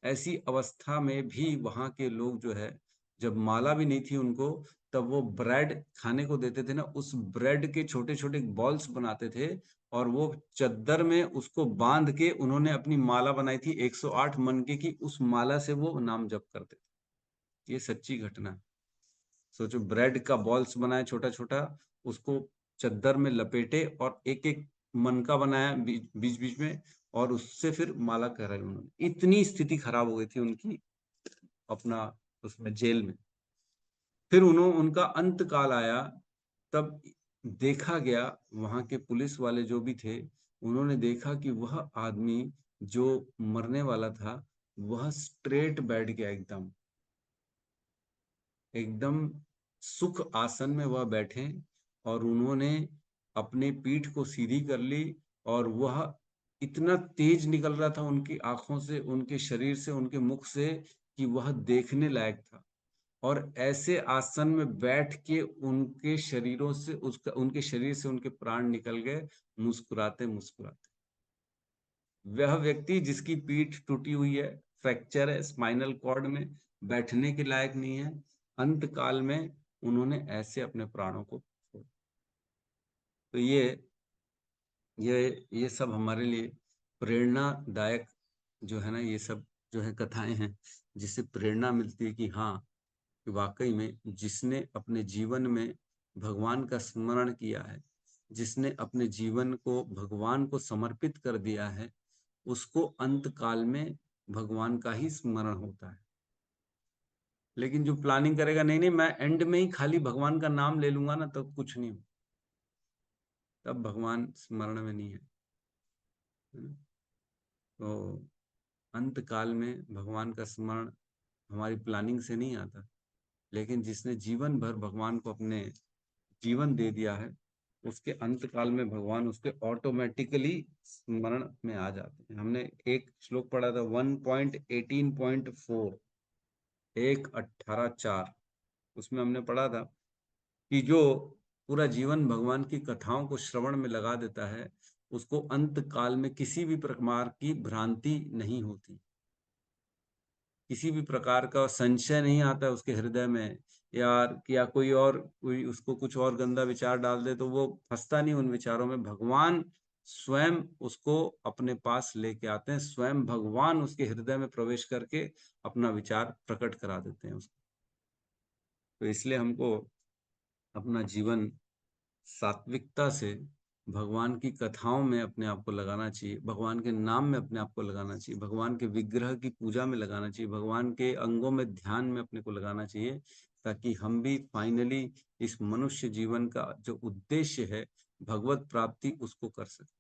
है। ऐसी अवस्था में भी वहां के लोग जो है, जब माला भी नहीं थी उनको, तब वो ब्रेड खाने को देते थे ना, उस ब्रेड के छोटे छोटे बॉल्स बनाते थे, और वो चद्दर में उसको बांध के उन्होंने अपनी माला बनाई थी 108 मनके की, उस माला से वो नाम जप करते थे। ये सच्ची घटना है। सोचो, ब्रेड का बॉल्स बनाया छोटा छोटा, उसको चद्दर में लपेटे और एक एक मनका बनाया बीच बीच में, और उससे फिर माला कर रहे उन्होंने। इतनी स्थिति खराब हो गई थी उनकी अपना उसमें जेल में। फिर उनका अंत काल आया, तब देखा गया, वहां के पुलिस वाले जो भी थे, उन्होंने देखा कि वह आदमी जो मरने वाला था, वह स्ट्रेट बैठ गया, एकदम एकदम सुख आसन में वह बैठे, और उन्होंने अपने पीठ को सीधी कर ली, और वह इतना तेज निकल रहा था उनकी आंखों से, उनके शरीर से, उनके मुख से, कि वह देखने लायक था। और ऐसे आसन में बैठ के उनके शरीरों से उनके शरीर से उनके प्राण निकल गए, मुस्कुराते मुस्कुराते। वह व्यक्ति जिसकी पीठ टूटी हुई है, फ्रैक्चर है स्पाइनल कॉर्ड में, बैठने के लायक नहीं है, अंत काल में उन्होंने ऐसे अपने प्राणों को छोड़ा। तो ये सब हमारे लिए प्रेरणादायक जो है ना, ये सब जो है कथाएं हैं, जिससे प्रेरणा मिलती है कि हाँ, कि वाकई में जिसने अपने जीवन में भगवान का स्मरण किया है, जिसने अपने जीवन को भगवान को समर्पित कर दिया है, उसको अंत काल में भगवान का ही स्मरण होता है। लेकिन जो प्लानिंग करेगा, नहीं नहीं मैं एंड में ही खाली भगवान का नाम ले लूंगा ना, तब कुछ नहीं हो, तब भगवान स्मरण में नहीं है। है ना? तो अंत काल में भगवान का स्मरण हमारी प्लानिंग से नहीं आता, लेकिन जिसने जीवन भर भगवान को अपने जीवन दे दिया है, उसके अंत काल में भगवान उसके ऑटोमेटिकली स्मरण में आ जाते हैं। हमने एक श्लोक पढ़ा था 1.18.4 1.18.4, उसमें हमने पढ़ा था कि जो पूरा जीवन भगवान की कथाओं को श्रवण में लगा देता है, उसको अंत काल में किसी भी प्रकार की भ्रांति नहीं होती, किसी भी प्रकार का संशय नहीं आता उसके हृदय में, यार या कोई उसको कुछ और गंदा विचार डाल दे तो वो फंसता नहीं उन विचारों में। भगवान स्वयं उसको अपने पास लेके आते हैं, स्वयं भगवान उसके हृदय में प्रवेश करके अपना विचार प्रकट करा देते हैं उसको। तो इसलिए हमको अपना जीवन सात्विकता से भगवान की कथाओं में अपने आप को लगाना चाहिए, भगवान के नाम में अपने आप को लगाना चाहिए, भगवान के विग्रह की पूजा में लगाना चाहिए, भगवान के अंगों में ध्यान में अपने को लगाना चाहिए, ताकि हम भी फाइनली इस मनुष्य जीवन का जो उद्देश्य है भगवत प्राप्ति उसको कर सके।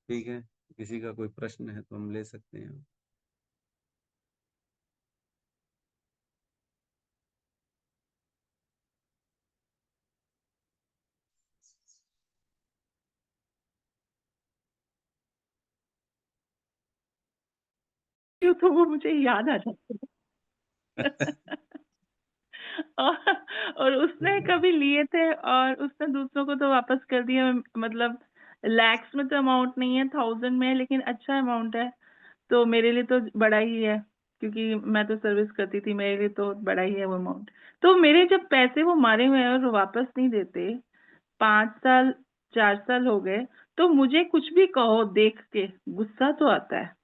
ठीक है, किसी का कोई प्रश्न है तो हम ले सकते हैं। तो वो मुझे याद आ जाता है। और उसने कभी लिए थे और उसने दूसरों को तो वापस कर दिया, मतलब लैक्स में तो अमाउंट नहीं है, 1000 में है, लेकिन अच्छा अमाउंट है। तो मेरे लिए तो बड़ा ही है, क्योंकि मैं तो सर्विस करती थी, मेरे लिए तो बड़ा ही है वो अमाउंट। तो मेरे जब पैसे वो मारे हुए हैं और वो वापस नहीं देते, 5 साल 4 साल हो गए, तो मुझे कुछ भी कहो देख के गुस्सा तो आता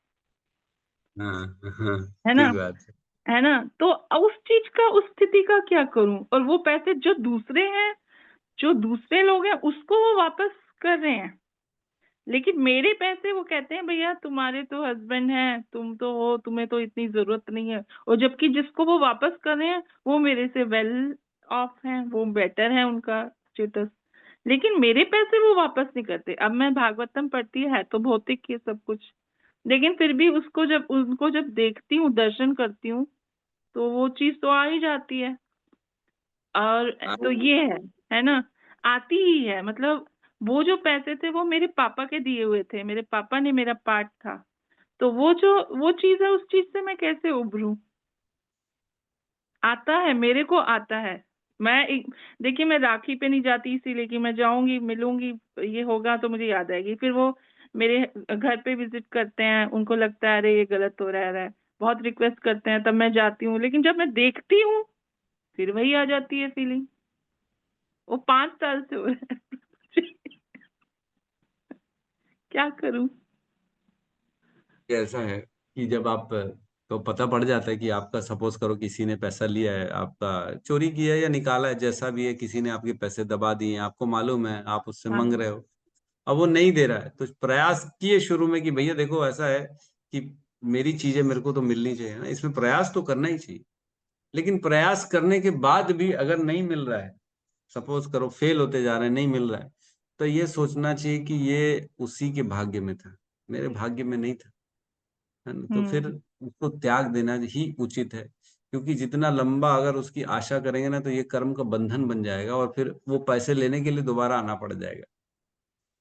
हाँ हाँ, है ना, ठीक बात है। है ना। तो उस चीज का, उस स्थिति का क्या करूं? और वो पैसे जो दूसरे हैं, जो दूसरे लोग हैं, उसको वो वापस कर रहे हैं, लेकिन मेरे पैसे वो कहते हैं भैया तुम्हारे तो हस्बैंड हैं, तुम तो हो, तुम्हें तो इतनी जरूरत नहीं है। और जबकि जिसको वो वापस कर रहे हैं वो मेरे से वेल ऑफ हैं, वो बेटर है उनका स्टेटस, लेकिन मेरे पैसे वो वापस नहीं करते। अब मैं भागवतम पढ़ती है तो भौतिक ये सब कुछ, लेकिन फिर भी उनको जब देखती हूँ, दर्शन करती हूँ, तो वो चीज तो आ ही जाती है। और तो ये है ना, आती ही है। मतलब वो जो पैसे थे वो मेरे पापा के दिए हुए थे, मेरे पापा ने मेरा पार्ट था, तो वो चीज है, उस चीज से मैं कैसे उभरूं? आता है, मेरे को आता है। देखिए मैं राखी पे नहीं जाती इसीलिए कि मैं जाऊंगी, मिलूंगी, ये होगा तो मुझे याद आएगी। फिर वो मेरे घर पे विजिट करते हैं, उनको लगता है अरे ये गलत हो रहा है, बहुत रिक्वेस्ट करते हैं, तब मैं जाती हूँ, लेकिन जब मैं देखती हूँ फिर वही आ जाती है फीलिंग। वो 5 साल से हो रहा है। क्या करूं? ये ऐसा है कि जब आप तो पता पड़ जाता है कि आपका, सपोज करो किसी ने पैसा लिया है, आपका चोरी किया है या निकाला है, जैसा भी है, किसी ने आपके पैसे दबा दिए हैं, आपको मालूम है, आप उससे हाँ मांग रहे हो, अब वो नहीं दे रहा है, तो प्रयास किए शुरू में कि भैया देखो ऐसा है कि मेरी चीजें मेरे को तो मिलनी चाहिए ना, इसमें प्रयास तो करना ही चाहिए। लेकिन प्रयास करने के बाद भी अगर नहीं मिल रहा है, सपोज करो फेल होते जा रहे हैं, नहीं मिल रहा है, तो ये सोचना चाहिए कि ये उसी के भाग्य में था, मेरे भाग्य में नहीं था, है ना। तो फिर हम्म उसको त्याग देना ही उचित है, क्योंकि जितना लंबा अगर उसकी आशा करेंगे ना, तो ये कर्म का बंधन बन जाएगा और फिर वो पैसे लेने के लिए दोबारा आना पड़ जाएगा।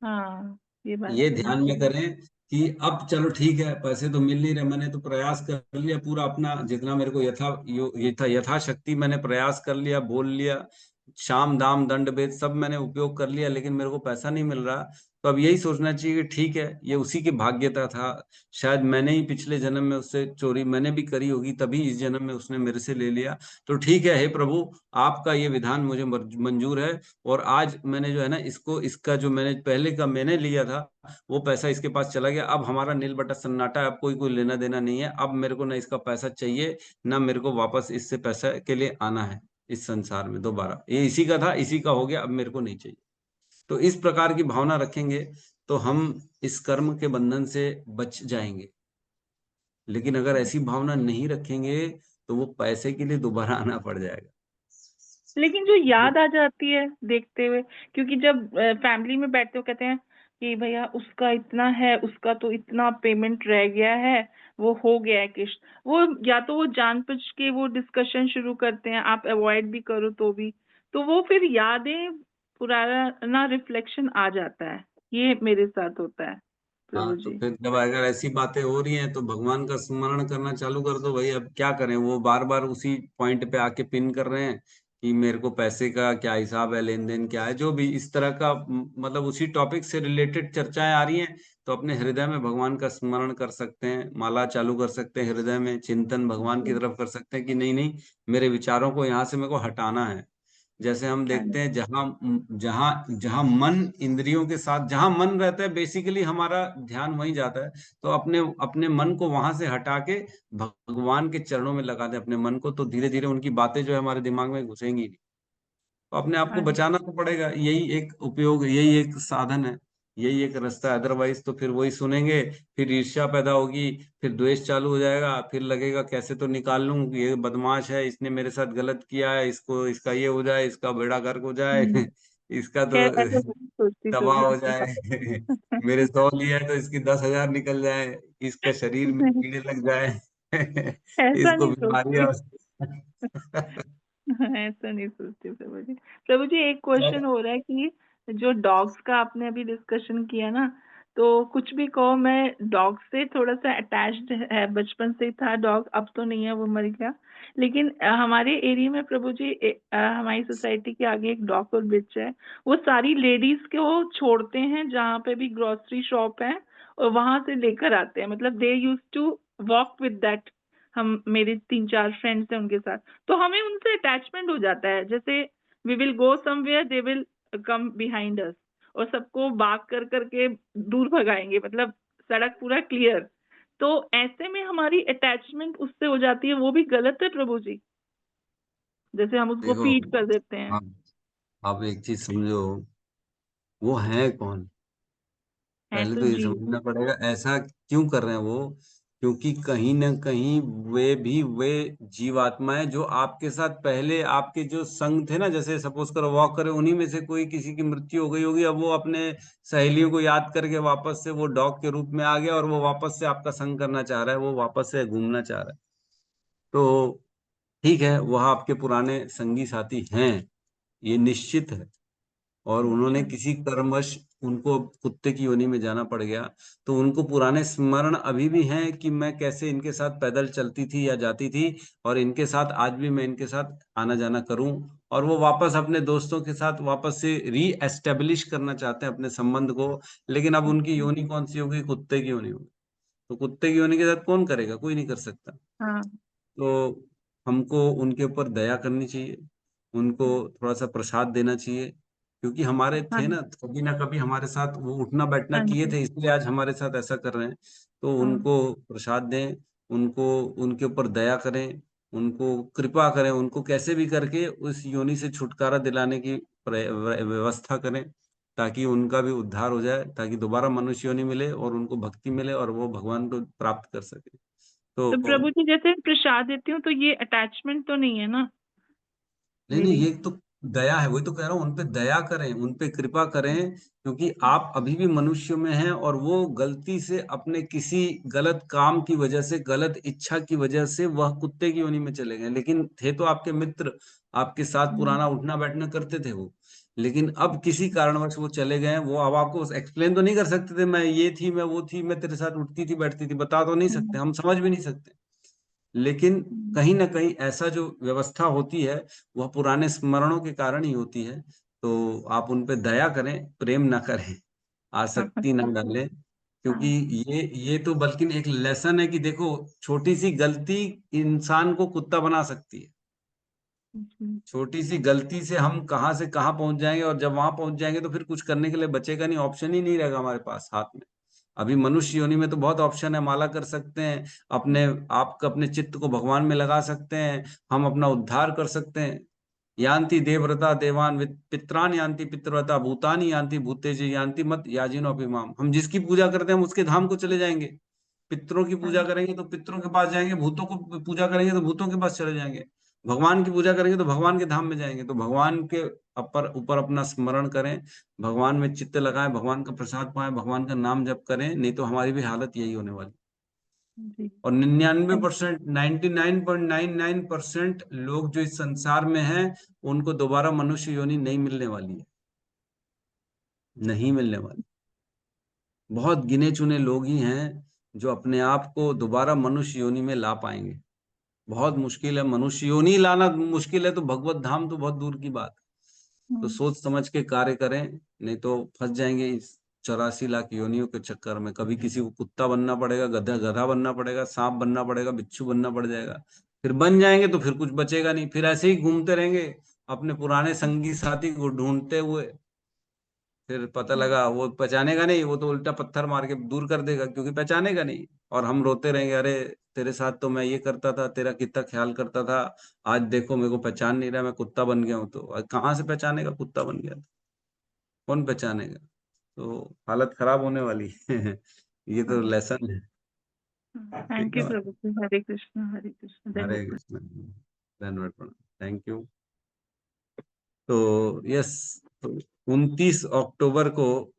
हाँ, ये बात ये सही ध्यान है। में करें कि अब चलो ठीक है, पैसे तो मिल नहीं रहे, मैंने तो प्रयास कर लिया पूरा अपना, जितना मेरे को ये था यथाशक्ति मैंने प्रयास कर लिया, बोल लिया, शाम दाम दंड भेद सब मैंने उपयोग कर लिया, लेकिन मेरे को पैसा नहीं मिल रहा। तो अब यही सोचना चाहिए कि ठीक है, ये उसी की भाग्यता था, शायद मैंने ही पिछले जन्म में उससे चोरी मैंने भी करी होगी, तभी इस जन्म में उसने मेरे से ले लिया। तो ठीक है, हे प्रभु, आपका ये विधान मुझे मंजूर है, और आज मैंने जो है ना इसको, इसका जो मैंने पहले का मैंने लिया था वो पैसा इसके पास चला गया, अब हमारा नील बटा सन्नाटा है, अब कोई लेना देना नहीं है, अब मेरे को ना इसका पैसा चाहिए, ना मेरे को वापस इससे पैसा के लिए आना है इस संसार में दोबारा, ये इसी का था, इसी का हो गया, अब मेरे को नहीं चाहिए। तो इस प्रकार की भावना रखेंगे तो हम इस कर्म के बंधन से बच जाएंगे। लेकिन अगर ऐसी भावना नहीं रखेंगे तो वो पैसे के लिए दोबारा आना पड़ जाएगा। लेकिन जो याद आ जाती है देखते हुए, क्योंकि जब फैमिली में बैठते हो कहते हैं कि भैया उसका इतना है, उसका तो इतना पेमेंट रह गया है, वो हो गया है किश्त। वो या तो वो जानबूझ के वो डिस्कशन शुरू करते हैं, आप अवॉइड भी करो तो भी, तो वो फिर यादें पुराना रिफ्लेक्शन आ जाता है। ये मेरे साथ होता है प्रभु हाँ, तो जी। फिर जब अगर ऐसी बातें हो रही हैं तो भगवान का स्मरण करना चालू कर दो भाई। अब क्या करें, वो बार बार उसी पॉइंट पे आके पिन कर रहे हैं कि मेरे को पैसे का क्या हिसाब है, लेन देन क्या है, जो भी इस तरह का मतलब उसी टॉपिक से रिलेटेड चर्चाएं आ रही हैं। तो अपने हृदय में भगवान का स्मरण कर सकते हैं, माला चालू कर सकते हैं, हृदय में चिंतन भगवान की तरफ कर सकते हैं कि नहीं नहीं, मेरे विचारों को यहाँ से मेरे को हटाना है। जैसे हम हाँ देखते हैं, जहाँ जहाँ जहाँ मन इंद्रियों के साथ जहाँ मन रहता है, बेसिकली हमारा ध्यान वहीं जाता है। तो अपने अपने मन को वहां से हटा के भगवान के चरणों में लगा दें अपने मन को, तो धीरे धीरे उनकी बातें जो है हमारे दिमाग में घुसेंगी नहीं। तो अपने आप को हाँ बचाना तो पड़ेगा, यही एक उपयोग, यही एक साधन है, यही एक रास्ता है। अदरवाइज तो फिर वही सुनेंगे, फिर ईर्ष्या पैदा होगी, फिर द्वेष चालू हो जाएगा, फिर लगेगा कैसे तो निकाल लूं, ये बदमाश है, इसने मेरे साथ गलत किया है, इसको इसका ये हो जाए, इसका बेड़ा गर्क हो जाए, हम्म। इसका तो खैर ऐसा नहीं सोचती तबाह प्रभु हो जी। जाए, मेरे 100 लिया है तो इसकी 10,000 निकल जाए, इसका शरीर में नहीं, कीड़े लग जाए, ऐसा इसको नहीं सोचती। बीमारियां। ऐसा नहीं सोचती प्रभु जी। प्रभु जी एक क्वेश्चन हो रहा है कि जो डॉग्स का आपने अभी डिस्कशन किया ना, तो कुछ भी कहो, मैं डॉग से थोड़ा सा अटैच्ड है, बचपन से ही था डॉग, अब तो नहीं है, वो मर गया। लेकिन हमारे एरिया में प्रभु जी हमारी सोसाइटी के आगे एक डॉग और बिच है। वो सारी लेडीज को छोड़ते हैं जहाँ पे भी ग्रोसरी शॉप है, और वहां से लेकर आते हैं। मतलब they use to walk with that. हम मेरे 3-4 फ्रेंड्स हैं उनके साथ, तो हमें उनसे अटैचमेंट हो जाता है। जैसे we will go somewhere, they will come behind us, और सबको बाग कर करके दूर भगाएंगे, मतलब सड़क पूरा क्लियर। तो ऐसे में हमारी अटैचमेंट उससे हो जाती है, वो भी गलत है प्रभु जी। जैसे हम उसको देखो, फीड कर देते हैं। आप एक चीज समझो, वो है कौन, है पहले तो तो ये जीव। समझना पड़ेगा ऐसा क्यों कर रहे हैं वो। क्योंकि कहीं ना कहीं वे जीवात्माएं जो आपके साथ पहले आपके जो संग थे ना, जैसे सपोज करो वॉक करे, उन्हीं में से कोई किसी की मृत्यु हो गई होगी, अब वो अपने सहेलियों को याद करके वापस से वो डॉग के रूप में आ गया और वो वापस से आपका संग करना चाह रहा है, वो वापस से घूमना चाह रहा है। तो ठीक है, वह आपके पुराने संगी साथी हैं, ये निश्चित है। और उन्होंने अच्छा। किसी कर्मवश उनको कुत्ते की योनि में जाना पड़ गया, तो उनको पुराने स्मरण अभी भी हैं कि मैं कैसे इनके साथ पैदल चलती थी या जाती थी, और इनके साथ आज भी मैं इनके साथ आना जाना करूं। और वो वापस अपने दोस्तों के साथ वापस से री एस्टेब्लिश करना चाहते हैं अपने संबंध को। लेकिन अब उनकी अच्छा। योनि कौन सी होगी, कुत्ते की योनि होगी। तो कुत्ते की योनि के साथ कौन करेगा, कोई नहीं कर सकता। हाँ। तो हमको उनके ऊपर दया करनी चाहिए, उनको थोड़ा सा प्रसाद देना चाहिए, क्योंकि हमारे हाँ। थे ना कभी हमारे साथ वो उठना बैठना हाँ किए जी। थे, इसलिए आज हमारे साथ ऐसा कर रहे हैं। तो हाँ। उनको प्रसाद दें, उनको उनके ऊपर दया करें, उनको कृपा करें, उनको कैसे भी करके उस योनि से छुटकारा दिलाने की व्यवस्था करें, ताकि उनका भी उद्धार हो जाए, ताकि दोबारा मनुष्य योनि मिले और उनको भक्ति मिले और वो भगवान को प्राप्त कर सके। तो तो प्रभु जी जैसे प्रसाद देती हूँ, तो ये अटैचमेंट तो नहीं है ना नहीं नहीं, मेरी? ये तो दया है, वही तो कह रहा हूँ, उन पे दया करें, उन पे कृपा करें, क्योंकि आप अभी भी मनुष्य में हैं और वो गलती से अपने किसी गलत काम की वजह से, गलत इच्छा की वजह से वह कुत्ते की योनि में चले गए, लेकिन थे तो आपके मित्र, आपके साथ हम्म। पुराना उठना बैठना करते थे वो। लेकिन अब किसी कारणवश वो चले गए हैं, वो अब आपको एक्सप्लेन तो नहीं कर सकते थे, मैं ये थी, मैं वो थी, मैं तेरे साथ उठती थी बैठती थी, बता तो नहीं सकते, हम्म। हम समझ भी नहीं सकते। लेकिन हम्म। कहीं ना कहीं ऐसा जो व्यवस्था होती है, वह पुराने स्मरणों के कारण ही होती है। तो आप उन पे दया करें, प्रेम ना करें, आसक्ति ना डालें, क्योंकि हाँ। ये तो बल्कि एक लेसन है कि देखो, छोटी सी गलती इंसान को कुत्ता बना सकती है। हम्म। छोटी सी गलती से हम कहाँ से कहाँ पहुंच जाएंगे, और जब वहां पहुंच जाएंगे तो फिर कुछ करने के लिए बचेगा नहीं, ऑप्शन ही नहीं रहेगा हमारे पास हाथ में। अभी मनुष्य योनि में तो बहुत ऑप्शन है, माला कर सकते हैं, अपने आप अपने चित्त को भगवान में लगा सकते हैं, हम अपना उद्धार कर सकते हैं। यान्ति देवव्रता देवान पित्रान यान्ति पितृव्रता भूतानि यान्ति भूतेजि यान्ति मत याजिनो अभिमाम। हम जिसकी पूजा करते हैं हम उसके धाम को चले जाएंगे। पितरों की हाँ। पूजा करेंगे तो पितरों के पास जाएंगे, भूतों को पूजा करेंगे तो भूतों के पास चले जाएंगे। भगवान की पूजा करेंगे तो भगवान के धाम में जाएंगे, तो भगवान के ऊपर अपना स्मरण करें, भगवान में चित्त लगाएं, भगवान का प्रसाद पाएं, भगवान का नाम जप करें, नहीं तो हमारी भी हालत यही होने वाली। जी और 99%, 99.99% लोग जो इस संसार में हैं उनको दोबारा मनुष्य योनि नहीं मिलने वाली है, नहीं मिलने वाली। बहुत गिने चुने लोग ही हैं जो अपने आप को दोबारा मनुष्य योनि में ला पाएंगे। बहुत मुश्किल है, मनुष्य योनि लाना मुश्किल है तो भगवत धाम तो बहुत दूर की बात है। तो सोच समझ के कार्य करें, नहीं तो फंस जाएंगे इस 84 लाख योनियों के चक्कर में। कभी किसी को कुत्ता बनना पड़ेगा, गधा बनना पड़ेगा, सांप बनना पड़ेगा, बिच्छू बनना पड़ जाएगा, फिर बन जाएंगे तो फिर कुछ बचेगा नहीं, फिर ऐसे ही घूमते रहेंगे अपने पुराने संगी साथी को ढूंढते हुए। फिर पता लगा वो पहचानेगा नहीं, वो तो उल्टा पत्थर मार के दूर कर देगा क्योंकि पहचानेगा नहीं, और हम रोते रहेंगे, अरे तेरे साथ तो मैं ये करता था, तेरा कितना ख्याल करता था, आज देखो मेरे को पहचान नहीं रहा, मैं कुत्ता बन गया हूँ। तो कहाँ से पहचानेगा, कुत्ता बन गया तो कौन पहचानेगा? तो हालत खराब होने वाली है। ये तो लेसन है। थैंक यू प्रभु जी। हरे कृष्ण हरे कृष्ण। हरे कृष्ण, धन्यवाद प्रणाम, थैंक यू। तो यस, 29 अक्टूबर को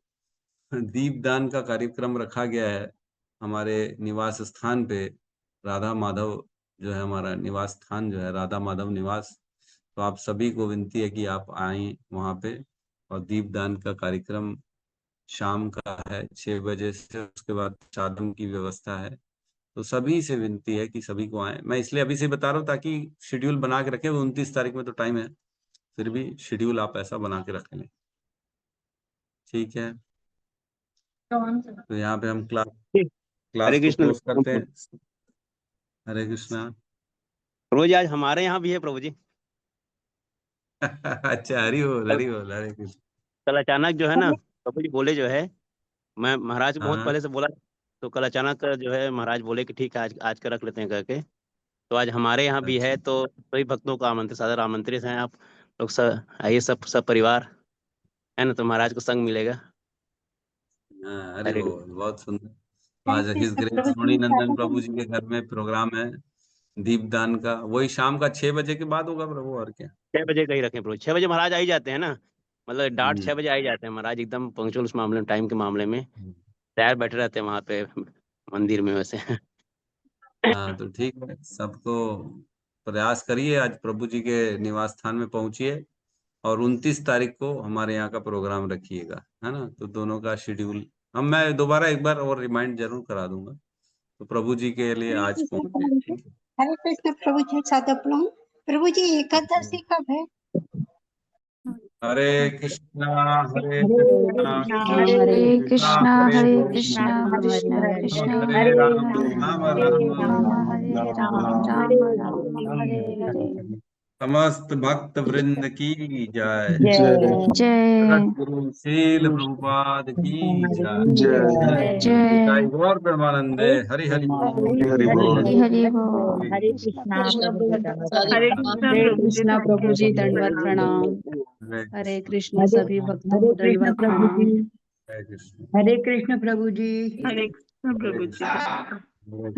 दीपदान का कार्यक्रम रखा गया है हमारे निवास स्थान पे। राधा माधव जो है हमारा निवास स्थान, जो है राधा माधव निवास। तो आप सभी को विनती है कि आप आएं वहां पे, और दीपदान का कार्यक्रम शाम का है 6 बजे से, उसके बाद चादम की व्यवस्था है। तो सभी से विनती है कि सभी को आए। मैं इसलिए अभी से बता रहा हूँ ताकि शेड्यूल बना के रखें, 29 तारीख में तो टाइम है, फिर भी शेड्यूल आप ऐसा बना के रख लें, ठीक है? तो यहाँ पे हम क्लास हरे को कृष्ण क्लोज करते हैं। हरे कृष्णा। प्रभु जी, आज हमारे यहाँ भी है प्रभु जी। अच्छा, हरि बोल, हरि बोल, हरे कृष्ण। कल अचानक जो है ना प्रभु जी बोले जो है, मैं महाराज को बहुत हाँ, पहले से बोला, तो कल अचानक जो है महाराज बोले कि ठीक है आज आज का रख लेते हैं करके। तो आज हमारे यहाँ भी है, अच्छा, तो सभी भक्तों को आमंत्रित, सादर आमंत्रित हैं आप लोग, सब आइए, सब परिवार है ना, तो महाराज को संग मिलेगा। हाँ, हरि हरे बोल, बहुत सुंदर। तो आज हिज ग्रेस रोणी नंदन प्रभु जी के घर में प्रोग्राम है दीपदान का, वही शाम का 6 बजे के बाद होगा प्रभु, और क्या। 6 बजे का ही रखें प्रभु, 6 बजे महाराज आ ही जाते हैं ना, मतलब डाट 6 हम्म, बजे आ ही जाते हैं महाराज, एकदम पंक्चुअल उस मामले में, टाइम के मामले में तैयार बैठे रहते हैं वहाँ पे मंदिर में वैसे। हाँ, तो ठीक है, सबको प्रयास करिए, आज प्रभु जी के निवास स्थान में पहुंचिए, और 29 तारीख को हमारे यहाँ का प्रोग्राम रखिएगा, है ना? तो दोनों का शेड्यूल मैं दोबारा एक बार और रिमाइंड जरूर करा दूंगा। तो प्रभु जी के लिए हरे आज कृष्ण पहुंचे, प्रभु जी। ठीक हरे कृष्ण प्रभु जी। सादर प्रणाम प्रभु जी। एकादशी कब है? है? हरे कृष्णा, हरे हरे कृष्णा, हरे कृष्णा कृष्णा हरे हरे कृष्णा, कृष्णा कृष्णा कृष्णा हरे हरे राम, हरे राम हरे राम, राम हरे राम राम राम हरे हरे। समस्त भक्त वृंद की जय। जय सद्गुरु शील प्रभुपाद की जय। जय जय। गौर प्रेमानंदे, हरि हरि बोल, हरि बोल। हरि हरि बोल। हरे कृष्ण प्रभु हरे जी। कृष्णा प्रभु जी, दंडवत प्रणाम। हरे कृष्ण सभी भक्तों को दंडवत प्रणाम। हरे कृष्ण, हरे कृष्ण प्रभु जी। हरे कृष्ण हरे प्रभु जी। कृष्ण। हरे